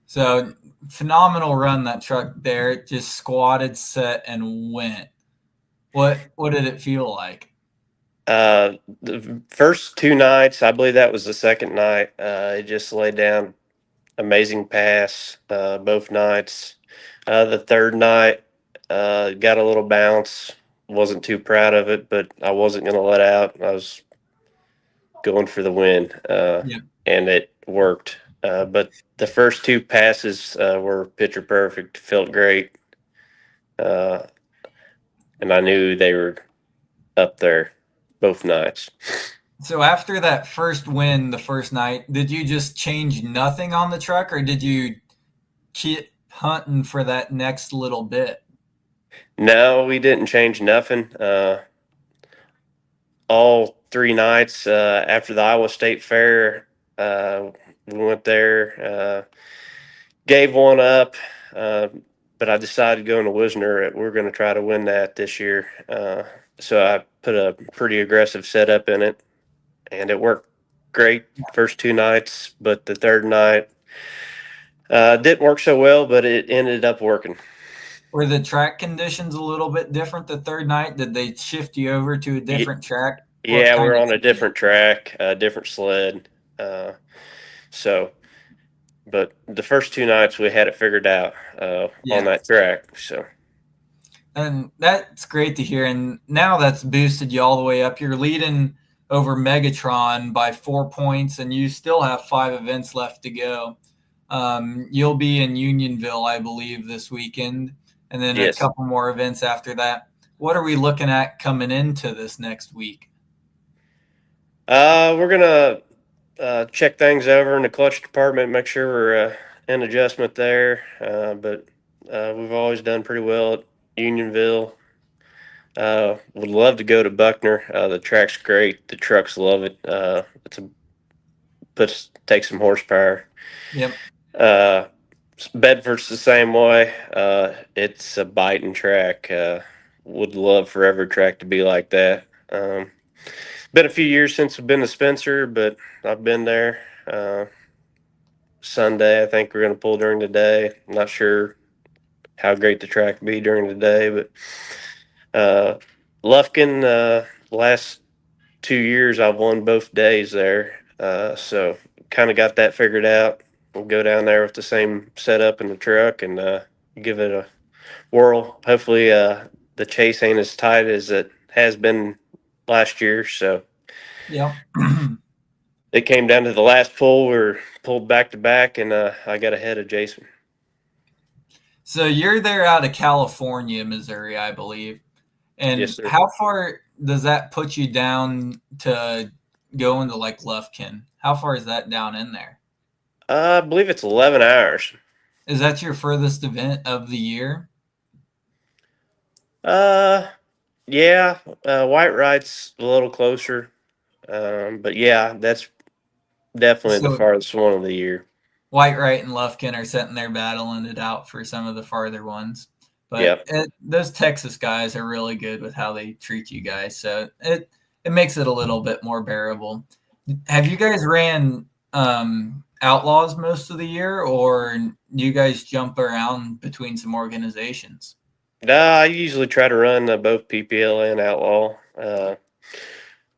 Speaker 4: So phenomenal run, that truck there. It just squatted, set, and went. What did it feel like?
Speaker 7: The first 2 nights, I believe that was the second night, it just laid down amazing pass both nights. The third night, got a little bounce. Wasn't too proud of it, but I wasn't going to let out. I was going for the win, and it worked. But the first 2 passes were picture perfect. Felt great, and I knew they were up there both nights.
Speaker 4: So after that first win, the first night, did you just change nothing on the truck, or did you keep hunting for that next little bit?
Speaker 7: No, we didn't change nothing. All 3 nights after the Iowa State Fair, we went there, gave one up, but I decided going to Wisner. We're going to try to win that this year. so I put a pretty aggressive setup in it, and it worked great first 2 nights, but the third night didn't work so well, but it ended up working.
Speaker 4: Were the track conditions a little bit different the third night? Did they shift you over to a different track? What
Speaker 7: Yeah,
Speaker 4: kind
Speaker 7: we're
Speaker 4: of
Speaker 7: on a different track, a different sled. So, but the first 2 nights we had it figured out
Speaker 4: Yeah.
Speaker 7: on that track. So,
Speaker 4: And that's great to hear. And now that's boosted you all the way up. You're leading over Megatron by 4 points, and you still have 5 events left to go. You'll be in Unionville, I believe, this weekend, and then a
Speaker 7: yes.
Speaker 4: couple more events after that. What are we looking at coming into this next week?
Speaker 7: We're gonna check things over in the clutch department, make sure we're in adjustment there. But we've always done pretty well at Unionville. Would love to go to Buckner. The track's great. The trucks love it. Takes some horsepower.
Speaker 4: Yep.
Speaker 7: Bedford's the same way. It's a biting track. Would love for every track to be like that. Been a few years since I've been to Spencer, but I've been there. Sunday, I think we're going to pull during the day. I'm not sure how great the track will be during the day, but Lufkin, last 2 years, I've won both days there. So kind of got that figured out. We'll go down there with the same setup in the truck and give it a whirl. Hopefully, the chase ain't as tight as it has been last year. So,
Speaker 4: Yep.
Speaker 7: it came down to the last pull. We were pulled back to back, and I got ahead of Jason.
Speaker 4: So you're there out of California, Missouri, I believe. And
Speaker 7: Yes, sir.
Speaker 4: how far does that put you down to go into like Lufkin? How far is that down in there?
Speaker 7: I believe it's 11 hours.
Speaker 4: Is that your furthest event of the year?
Speaker 7: Yeah. White Ride's a little closer. But yeah, that's definitely the
Speaker 4: So
Speaker 7: farthest one of the year.
Speaker 4: Whitewright and Lufkin are sitting there battling it out for some of the farther ones. But
Speaker 7: Yep.
Speaker 4: those Texas guys are really good with how they treat you guys. So it makes it a little bit more bearable. Have you guys ran Outlaws most of the year, or do you guys jump around between some organizations?
Speaker 7: I usually try to run both PPL and Outlaw. I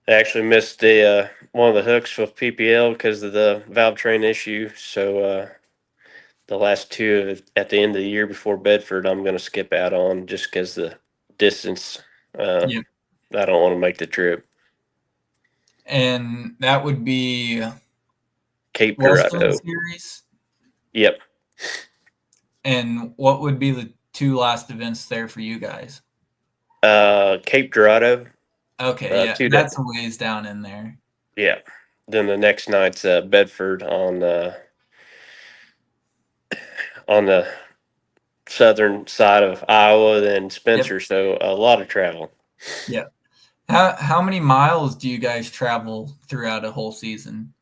Speaker 7: actually missed the one of the hooks with PPL because of the valve train issue. So the last two at the end of the year before Bedford, I'm going to skip out on just because the distance.
Speaker 4: Yep.
Speaker 7: I don't want to make the trip.
Speaker 4: And that would be
Speaker 7: Cape
Speaker 4: Western
Speaker 7: Dorado.
Speaker 4: Series.
Speaker 7: Yep.
Speaker 4: And what would be the 2 last events there for you guys?
Speaker 7: Cape Dorado.
Speaker 4: Okay, yeah,
Speaker 7: 2
Speaker 4: that's a ways down in there.
Speaker 7: Yeah. Then the next night's Bedford on the southern side of Iowa, then Spencer.
Speaker 4: Yep.
Speaker 7: So a lot of travel.
Speaker 4: Yeah. How many miles do you guys travel throughout a whole season?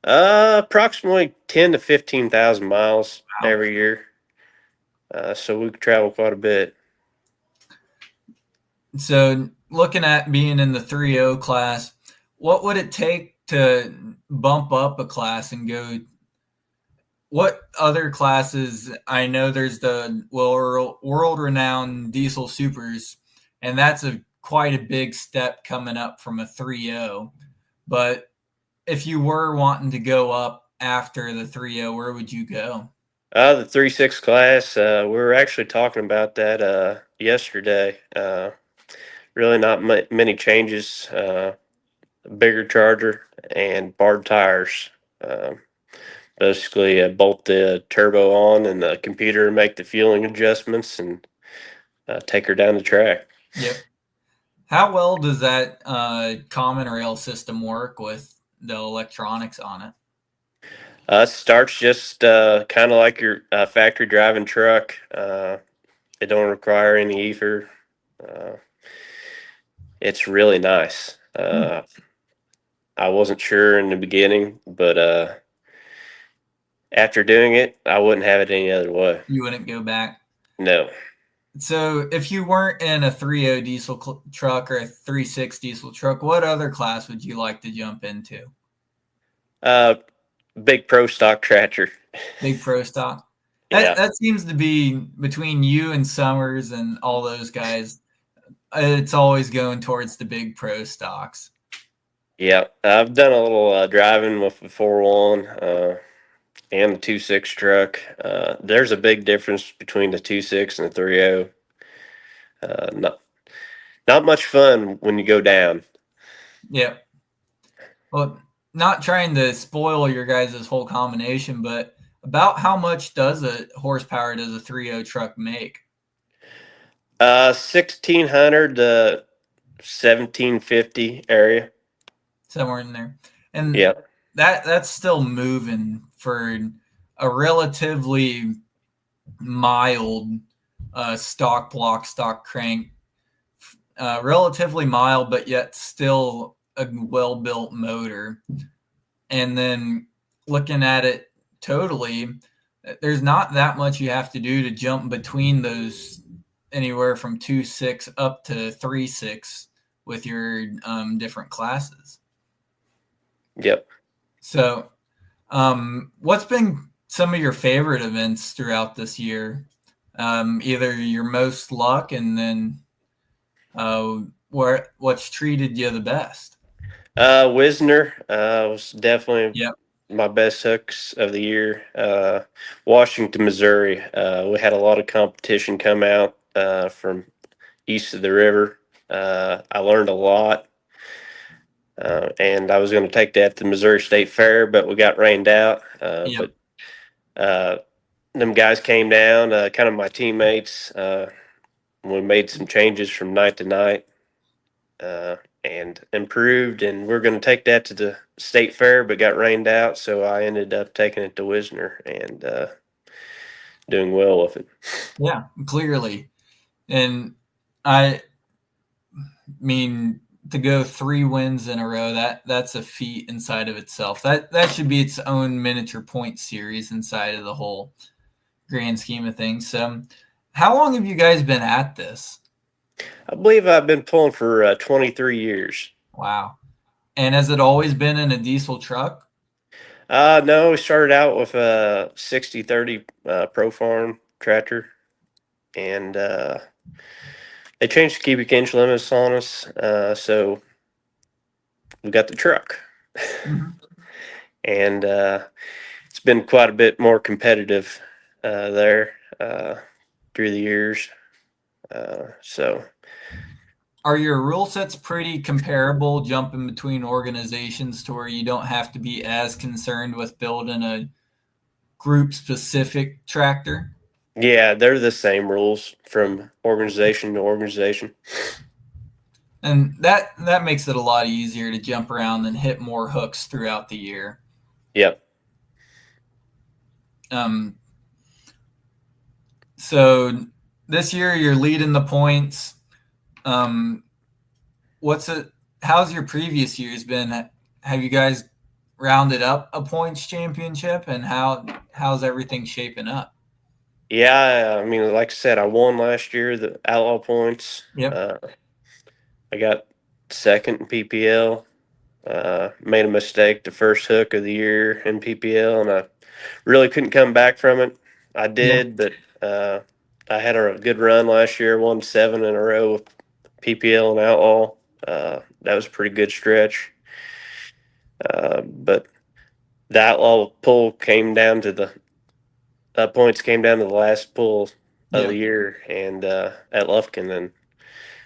Speaker 7: Approximately 10 to 15,000 miles
Speaker 4: Wow.
Speaker 7: every year. So we travel quite a bit.
Speaker 4: So looking at being in the 3.0 class, what would it take to bump up a class and go? What other classes? I know there's the world-renowned Diesel Supers, and that's quite a big step coming up from a 3.0. But if you were wanting to go up after the 3.0, where would you go?
Speaker 7: The 3.6 class, we were actually talking about that yesterday. Really not many changes. Bigger charger and barred tires. Basically, bolt the turbo on and the computer make the fueling adjustments and take her down the track.
Speaker 4: Yep. How well does that common rail system work with the electronics on it?
Speaker 7: It starts just kind of like your factory driving truck. It don't require any ether. It's really nice. I wasn't sure in the beginning, but after doing it, I wouldn't have it any other way.
Speaker 4: You wouldn't go back?
Speaker 7: No.
Speaker 4: So if you weren't in a 3.0 diesel truck or a 3.6 diesel truck, what other class would you like to jump into?
Speaker 7: Big pro stock tractor.
Speaker 4: Big pro stock.
Speaker 7: Yeah.
Speaker 4: That seems to be between you and Summers and all those guys. It's always going towards the big pro stocks.
Speaker 7: Yeah, I've done a little driving with the 4.1 and the 2.6 truck. There's a big difference between the 2.6 and the 3.0. Not much fun when you go down.
Speaker 4: Yeah. Well, not trying to spoil your guys' whole combination, but about how much does a horsepower does a 3.0 truck make?
Speaker 7: 1,600 to 1,750 area.
Speaker 4: Somewhere in there. And
Speaker 7: Yeah.
Speaker 4: that's still moving for a relatively mild stock block, stock crank. Relatively mild, but yet still a well-built motor. And then looking at it totally, there's not that much you have to do to jump between those, anywhere from 2.6 up to 3.6 with your different classes.
Speaker 7: Yep.
Speaker 4: So what's been some of your favorite events throughout this year? Either your most luck, and then what's treated you the best?
Speaker 7: Wisner was definitely my best hooks of the year. Washington, Missouri. We had a lot of competition come out from east of the river. I learned a lot. And I was going to take that to the Missouri State Fair, but we got rained out. But them guys came down, kind of my teammates. We made some changes from night to night and improved. And we're going to take that to the State Fair, but got rained out. So I ended up taking it to Wisner and doing well with it.
Speaker 4: Yeah, clearly. And I mean, to go 3 wins in a row, that's a feat inside of itself. That should be its own miniature point series inside of the whole grand scheme of things. So how long have you guys been at this?
Speaker 7: I believe I've been pulling for 23 years.
Speaker 4: Wow. And has it always been in a diesel truck?
Speaker 7: No, we started out with a 60/30 Pro Farm tractor, and they changed the cubic inch limits on us, so we got the truck. And it's been quite a bit more competitive there through the years. So,
Speaker 4: are your rule sets pretty comparable, jumping between organizations to where you don't have to be as concerned with building a group specific tractor?
Speaker 7: Yeah, they're the same rules from organization to organization.
Speaker 4: And that makes it a lot easier to jump around and hit more hooks throughout the year.
Speaker 7: Yep.
Speaker 4: So this year you're leading the points. How's your previous years been? Have you guys rounded up a points championship, and how's everything shaping up?
Speaker 7: Yeah, I mean, like I said, I won last year the Outlaw points.
Speaker 4: Yep.
Speaker 7: I got second in PPL. Made a mistake the first hook of the year in PPL, and I really couldn't come back from it. I did, but I had a good run last year. Won 7 in a row with PPL and Outlaw. That was a pretty good stretch. But the Outlaw pull came down to the points came down to the last pull of the year, and at Lufkin,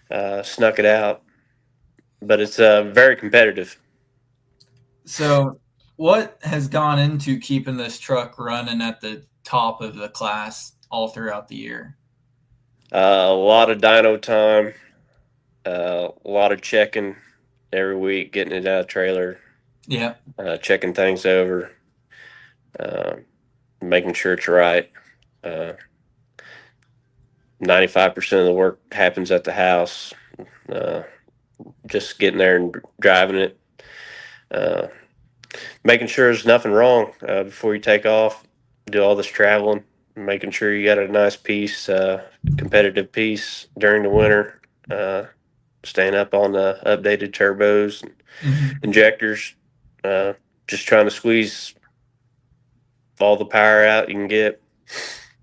Speaker 7: and snuck it out. But it's very competitive.
Speaker 4: So what has gone into keeping this truck running at the top of the class all throughout the year?
Speaker 7: A lot of dyno time, a lot of checking every week, getting it out of the trailer.
Speaker 4: Yeah.
Speaker 7: Checking things over, making sure it's right. 95% of the work happens at the house. Just getting there and driving it. Making sure there's nothing wrong before you take off. Do all this traveling. making sure you got a nice piece, competitive piece during the winter. Staying up on the updated turbos and injectors. Just trying to squeeze all the power out you can get.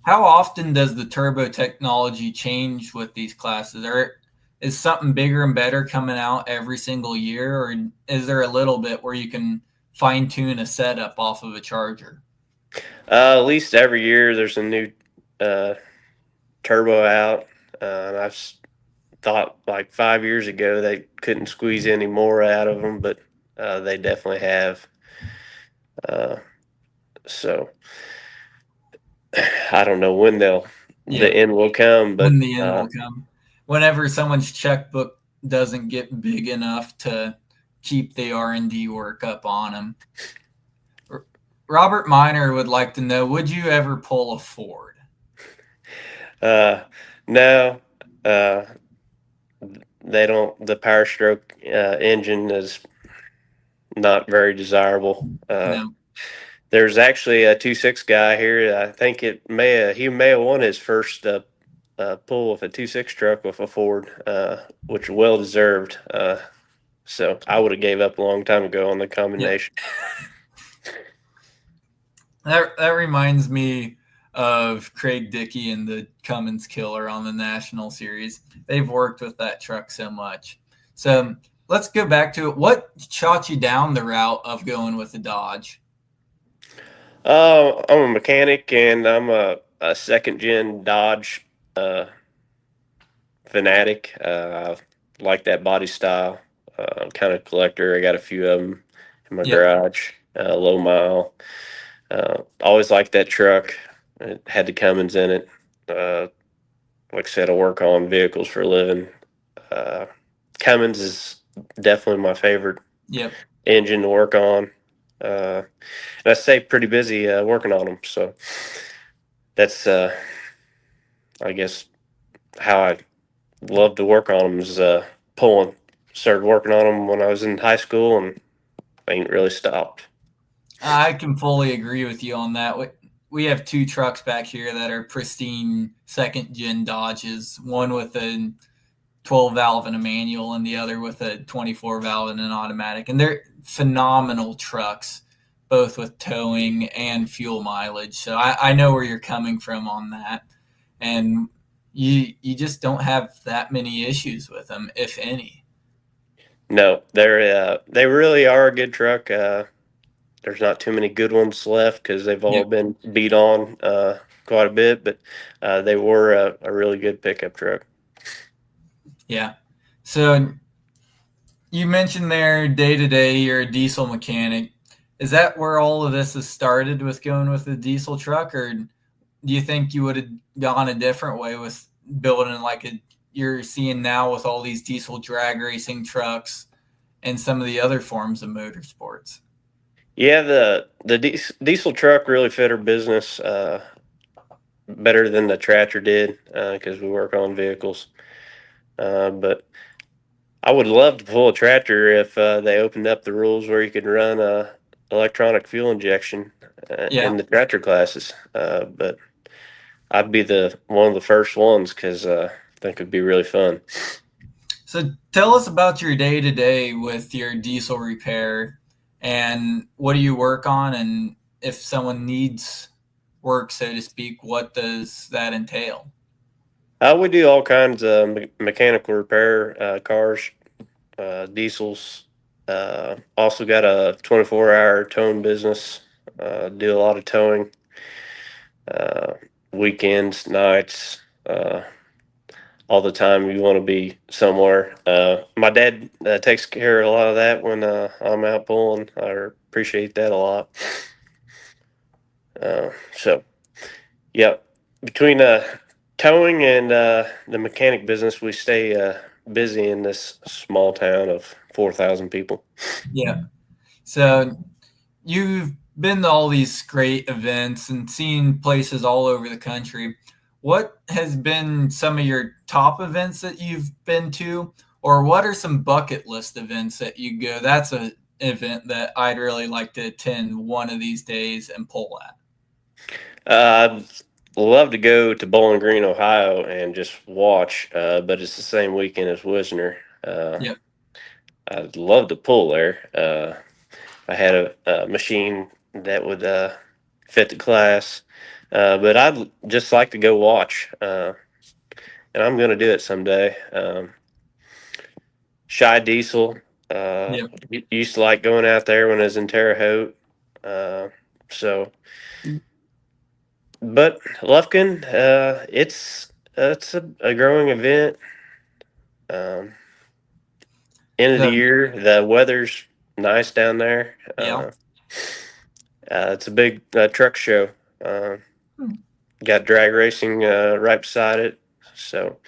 Speaker 4: How often does the turbo technology change with these classes? Or is something bigger and better coming out every single year, or is there a little bit where you can fine tune a setup off of a Charger?
Speaker 7: At least every year there's a new turbo out. And I've thought like 5 years ago they couldn't squeeze any more out of them, but they definitely have. So I don't know when the end will come, but
Speaker 4: when the end will come, whenever someone's checkbook doesn't get big enough to keep the R&D work up on them. Robert Miner would like to know, would you ever pull a Ford?
Speaker 7: No. They don't. The Power Stroke engine is not very desirable.
Speaker 4: No.
Speaker 7: There's actually a 2.6 guy here. I think he may have won his first pull with a 2.6 truck with a Ford, which well deserved. So I would have gave up a long time ago on the combination.
Speaker 4: That reminds me of Craig Dickey and the Cummins Killer on the National Series. They've worked with that truck so much. So let's go back to it. What shot you down the route of going with the Dodge?
Speaker 7: I'm a mechanic, and I'm a second-gen Dodge fanatic. I like that body style. I'm kind of collector. I got a few of them in my garage, low mile. Always liked that truck. It had the Cummins in it. Like I said, I work on vehicles for a living. Cummins is definitely my favorite engine to work on. And I stay pretty busy working on them. So that's, I guess, how I love to work on them is pulling. Started working on them when I was in high school, and I ain't really stopped.
Speaker 4: I can fully agree with you on that. We have two trucks back here that are pristine second-gen Dodges, one with a 12-valve and a manual, and the other with a 24-valve and an automatic. And they're phenomenal trucks, both with towing and fuel mileage. So I know where you're coming from on that. And you just don't have that many issues with them, if any.
Speaker 7: No, they really are a good truck. There's not too many good ones left because they've all been beat on quite a bit, but they were a really good pickup truck.
Speaker 4: Yeah. So you mentioned there day-to-day you're a diesel mechanic. Is that where all of this has started with going with the diesel truck, or do you think you would have gone a different way with building like you're seeing now with all these diesel drag racing trucks and some of the other forms of motorsports?
Speaker 7: Yeah, the diesel truck really fit our business better than the tractor did because we work on vehicles. But I would love to pull a tractor if they opened up the rules where you could run electronic fuel injection in the tractor classes. But I'd be one of the first ones because I think it'd be really fun.
Speaker 4: So tell us about your day-to-day with your diesel repair. And what do you work on? And if someone needs work, so to speak, what does that entail?
Speaker 7: We do all kinds of mechanical repair, cars, diesels. Also got a 24-hour towing business. Do a lot of towing, weekends, nights, all the time you want to be somewhere. My dad takes care of a lot of that when I'm out pulling. I appreciate that a lot. So, yeah, between towing and the mechanic business, we stay busy in this small town of 4,000 people.
Speaker 4: Yeah. So you've been to all these great events and seen places all over the country. What has been some of your top events that you've been to, or what are some bucket list events that you go, that's an event that I'd really like to attend one of these days and pull at?
Speaker 7: love to go to Bowling Green, Ohio, and just watch, but it's the same weekend as Wisner.
Speaker 4: Yep.
Speaker 7: I'd love to pull there. I had a machine that would fit the class, but I'd just like to go watch, and I'm going to do it someday. Shy Diesel
Speaker 4: Yep.
Speaker 7: used to like going out there when I was in Terre Haute. But Lufkin, it's a growing event. End of the
Speaker 4: So,
Speaker 7: year, the weather's nice down there.
Speaker 4: yeah.
Speaker 7: It's a big truck show. Got drag racing right beside it, so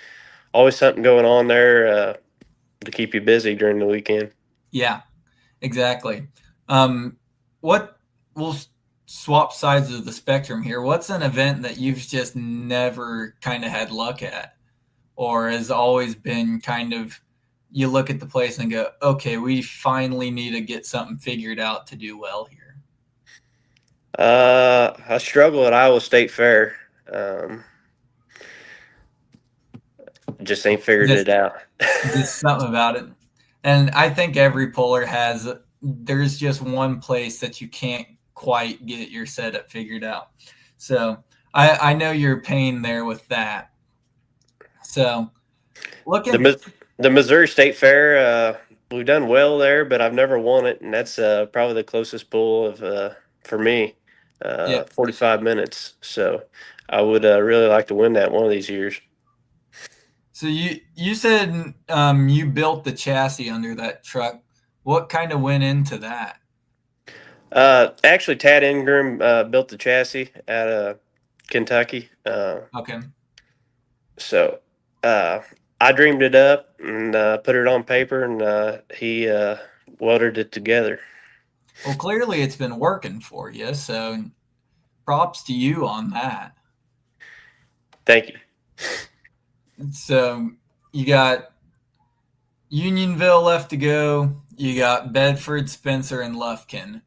Speaker 7: always something going on there to keep you busy during the weekend.
Speaker 4: Yeah, exactly. What we'll swap sides of the spectrum here. What's an event that you've just never kind of had luck at, or has always been kind of you look at the place and go, okay, we finally need to get something figured out to do well here?
Speaker 7: I struggle at Iowa State Fair. Just ain't figured
Speaker 4: Just-
Speaker 7: it out.
Speaker 4: Just something about it. And I think every puller has, there's just one place that you can't quite get your setup figured out. So I know your pain there with that. So looking,
Speaker 7: The Missouri State Fair, we've done well there, but I've never won it, and that's probably the closest pull of for me,
Speaker 4: Yeah.
Speaker 7: 45 minutes. So I would really like to win that one of these years.
Speaker 4: so you said you built the chassis under that truck. What kind of went into that?
Speaker 7: Actually, Tad Ingram built the chassis out of Kentucky.
Speaker 4: Okay.
Speaker 7: So I dreamed it up and put it on paper, and he welded it together.
Speaker 4: Well, clearly it's been working for you. So props to you on that.
Speaker 7: Thank you.
Speaker 4: So you got Unionville left to go. You got Bedford, Spencer, and Lufkin.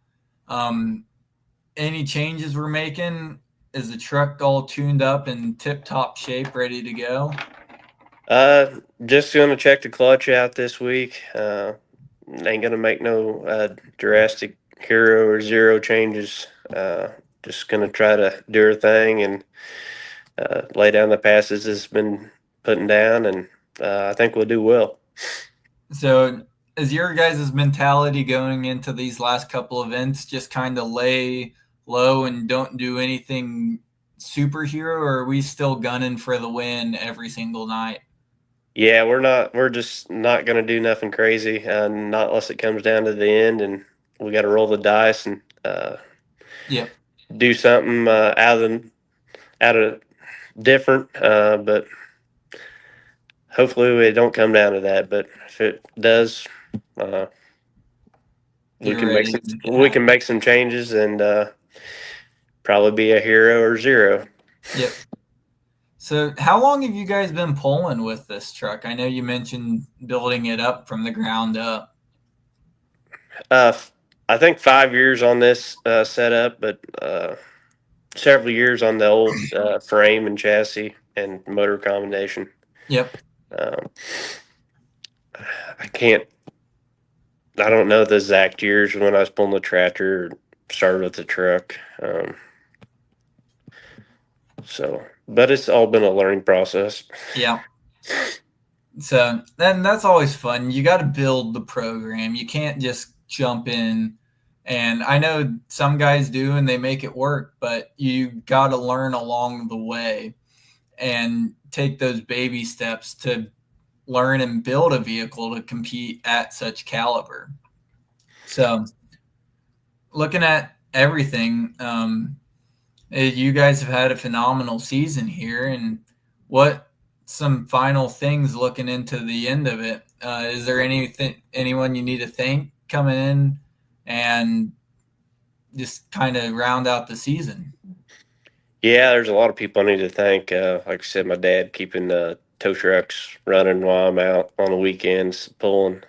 Speaker 4: Any changes we're making? Is the truck all tuned up in tip-top shape, ready to go?
Speaker 7: Just gonna check the clutch out this week. Ain't gonna make no drastic hero or zero changes. Just gonna try to do her thing and lay down the passes it's been putting down, and I think we'll do well.
Speaker 4: So is your guys' mentality going into these last couple events just kind of lay low and don't do anything superhero, or are we still gunning for the win every single night?
Speaker 7: Yeah, we're just not gonna do nothing crazy, not unless it comes down to the end, and we got to roll the dice and
Speaker 4: Yep.
Speaker 7: do something out of different. But hopefully it don't come down to that. But if it does, we
Speaker 4: You're
Speaker 7: can
Speaker 4: ready
Speaker 7: make
Speaker 4: to
Speaker 7: some,
Speaker 4: get
Speaker 7: we
Speaker 4: out.
Speaker 7: can make some changes and probably be a hero or zero.
Speaker 4: Yep. So how long have you guys been pulling with this truck? I know you mentioned building it up from the ground up.
Speaker 7: I think 5 years on this setup, but several years on the old frame and chassis and motor combination.
Speaker 4: Yep.
Speaker 7: I don't know the exact years when I was pulling the tractor or started with the truck. But it's all been a learning process.
Speaker 4: Yeah. So then that's always fun. You got to build the program. You can't just jump in. And I know some guys do and they make it work, but you got to learn along the way and take those baby steps to learn and build a vehicle to compete at such caliber. So looking at everything, you guys have had a phenomenal season here. And what some final things looking into the end of it? Is there anyone you need to thank coming in and just kind of round out the season?
Speaker 7: Yeah, there's a lot of people I need to thank. Like I said, my dad keeping the tow trucks running while I'm out on the weekends pulling.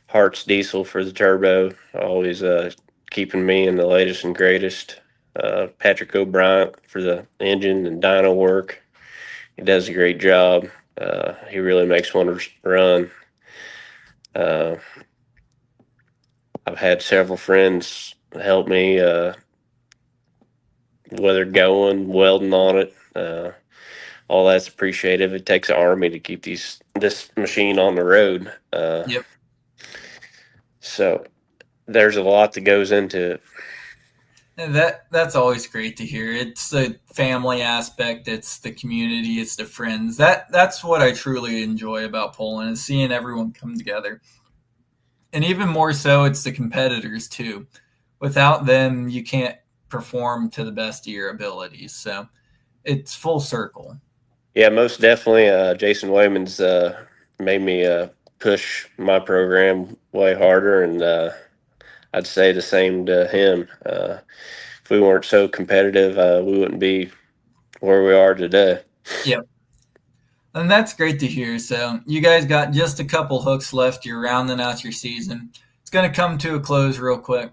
Speaker 7: Hart's Diesel for the turbo, always keeping me in the latest and greatest. Patrick O'Brien for the engine and dyno work. He does a great job. He really makes one run. I've had several friends help me, whether going, welding on it. All that's appreciative. It takes an army to keep this machine on the road.
Speaker 4: Yep.
Speaker 7: So there's a lot that goes into it.
Speaker 4: And that's always great to hear. It's the family aspect, it's the community, it's the friends. That's what I truly enjoy about Poland, is seeing everyone come together. And even more so, it's the competitors too. Without them, you can't perform to the best of your abilities. So it's full circle.
Speaker 7: Yeah, most definitely. Jason Wayman's made me push my program way harder, and I'd say the same to him. If we weren't so competitive, we wouldn't be where we are today.
Speaker 4: Yep. And that's great to hear. So you guys got just a couple hooks left. You're rounding out your season. It's going to come to a close real quick.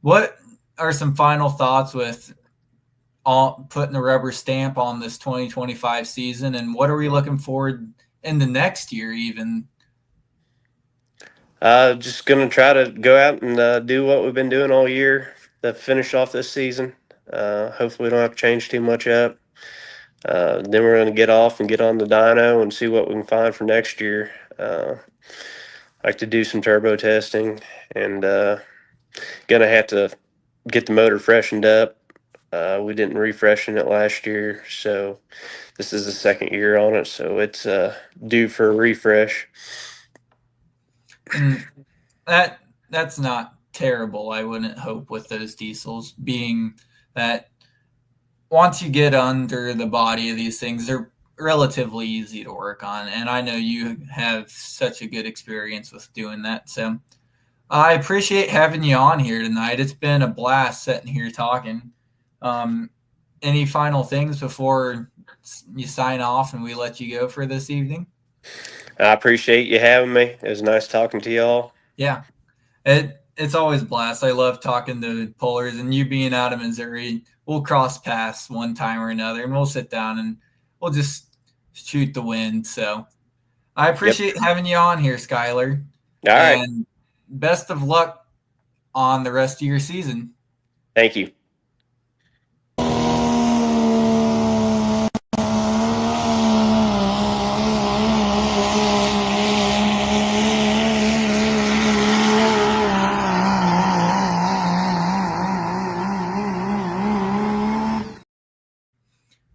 Speaker 4: What are some final thoughts with putting the rubber stamp on this 2025 season, and what are we looking forward in the next year even?
Speaker 7: Just going to try to go out and do what we've been doing all year to finish off this season. Hopefully we don't have to change too much up. Then we're going to get off and get on the dyno and see what we can find for next year. Like to do some turbo testing, and going to have to get the motor freshened up. We didn't refreshen it last year, so this is the second year on it, so it's due for a refresh.
Speaker 4: And that's not terrible, I wouldn't hope, with those diesels, being that once you get under the body of these things, they're relatively easy to work on. And I know you have such a good experience with doing that. So I appreciate having you on here tonight. It's been a blast sitting here talking. Any final things before you sign off and we let you go for this evening?
Speaker 7: I appreciate you having me. It was nice talking to y'all.
Speaker 4: Yeah, it's always a blast. I love talking to pullers, and you being out of Missouri, we'll cross paths one time or another, and we'll sit down and we'll just shoot the wind. So I appreciate having you on here, Skylar.
Speaker 7: All right.
Speaker 4: And best of luck on the rest of your season.
Speaker 7: Thank you.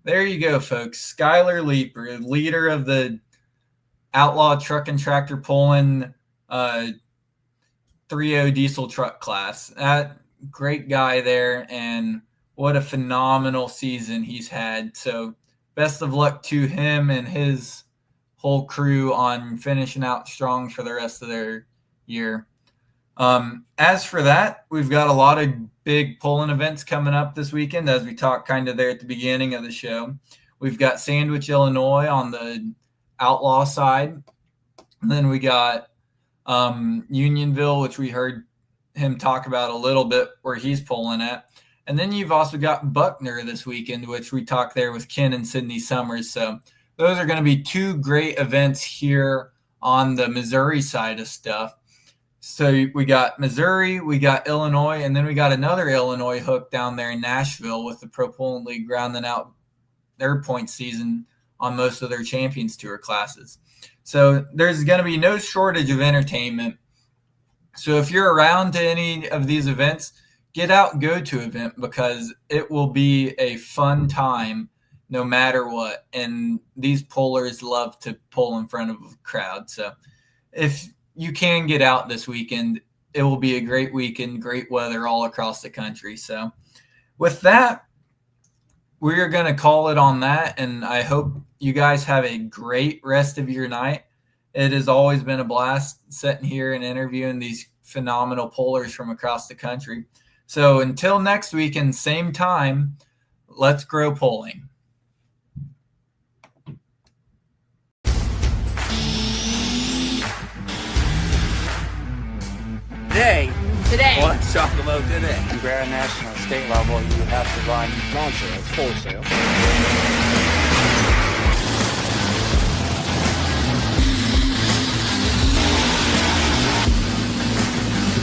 Speaker 4: There you go, folks. Skylar Leeper, leader of the Outlaw Truck and Tractor Poland 3.0 diesel truck class. That great guy there, and what a phenomenal season he's had. So best of luck to him and his whole crew on finishing out strong for the rest of their year. As for that, we've got a lot of big Poland events coming up this weekend, as we talked kind of there at the beginning of the show. We've got Sandwich, Illinois on the Outlaw side. And then we got Unionville, which we heard him talk about a little bit, where he's pulling at. And then you've also got Buckner this weekend, which we talked there with Ken and Sydney Summers. So those are going to be two great events here on the Missouri side of stuff. So we got Missouri, we got Illinois, and then we got another Illinois hook down there in Nashville with the Pro Poland League rounding out their point season on most of their Champions Tour classes. So there's going to be no shortage of entertainment. So if you're around to any of these events, get out and go to an event, because it will be a fun time no matter what. And these pullers love to pull in front of a crowd. So if you can get out this weekend, it will be a great weekend, great weather all across the country. So with that, we're going to call it on that. And I hope you guys have a great rest of your night. It has always been a blast sitting here and interviewing these phenomenal pullers from across the country. So until next weekend, same time, let's grow pulling.
Speaker 1: Today, today. One chocolate today.
Speaker 2: You grab a national state level, you have to run non-sales, wholesale.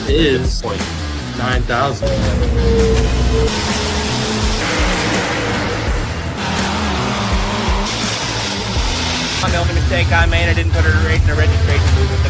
Speaker 3: Is like 9,000.
Speaker 1: The only mistake I made, I didn't put her rate in the registration book with the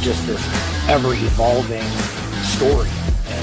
Speaker 2: Just this ever-evolving story. And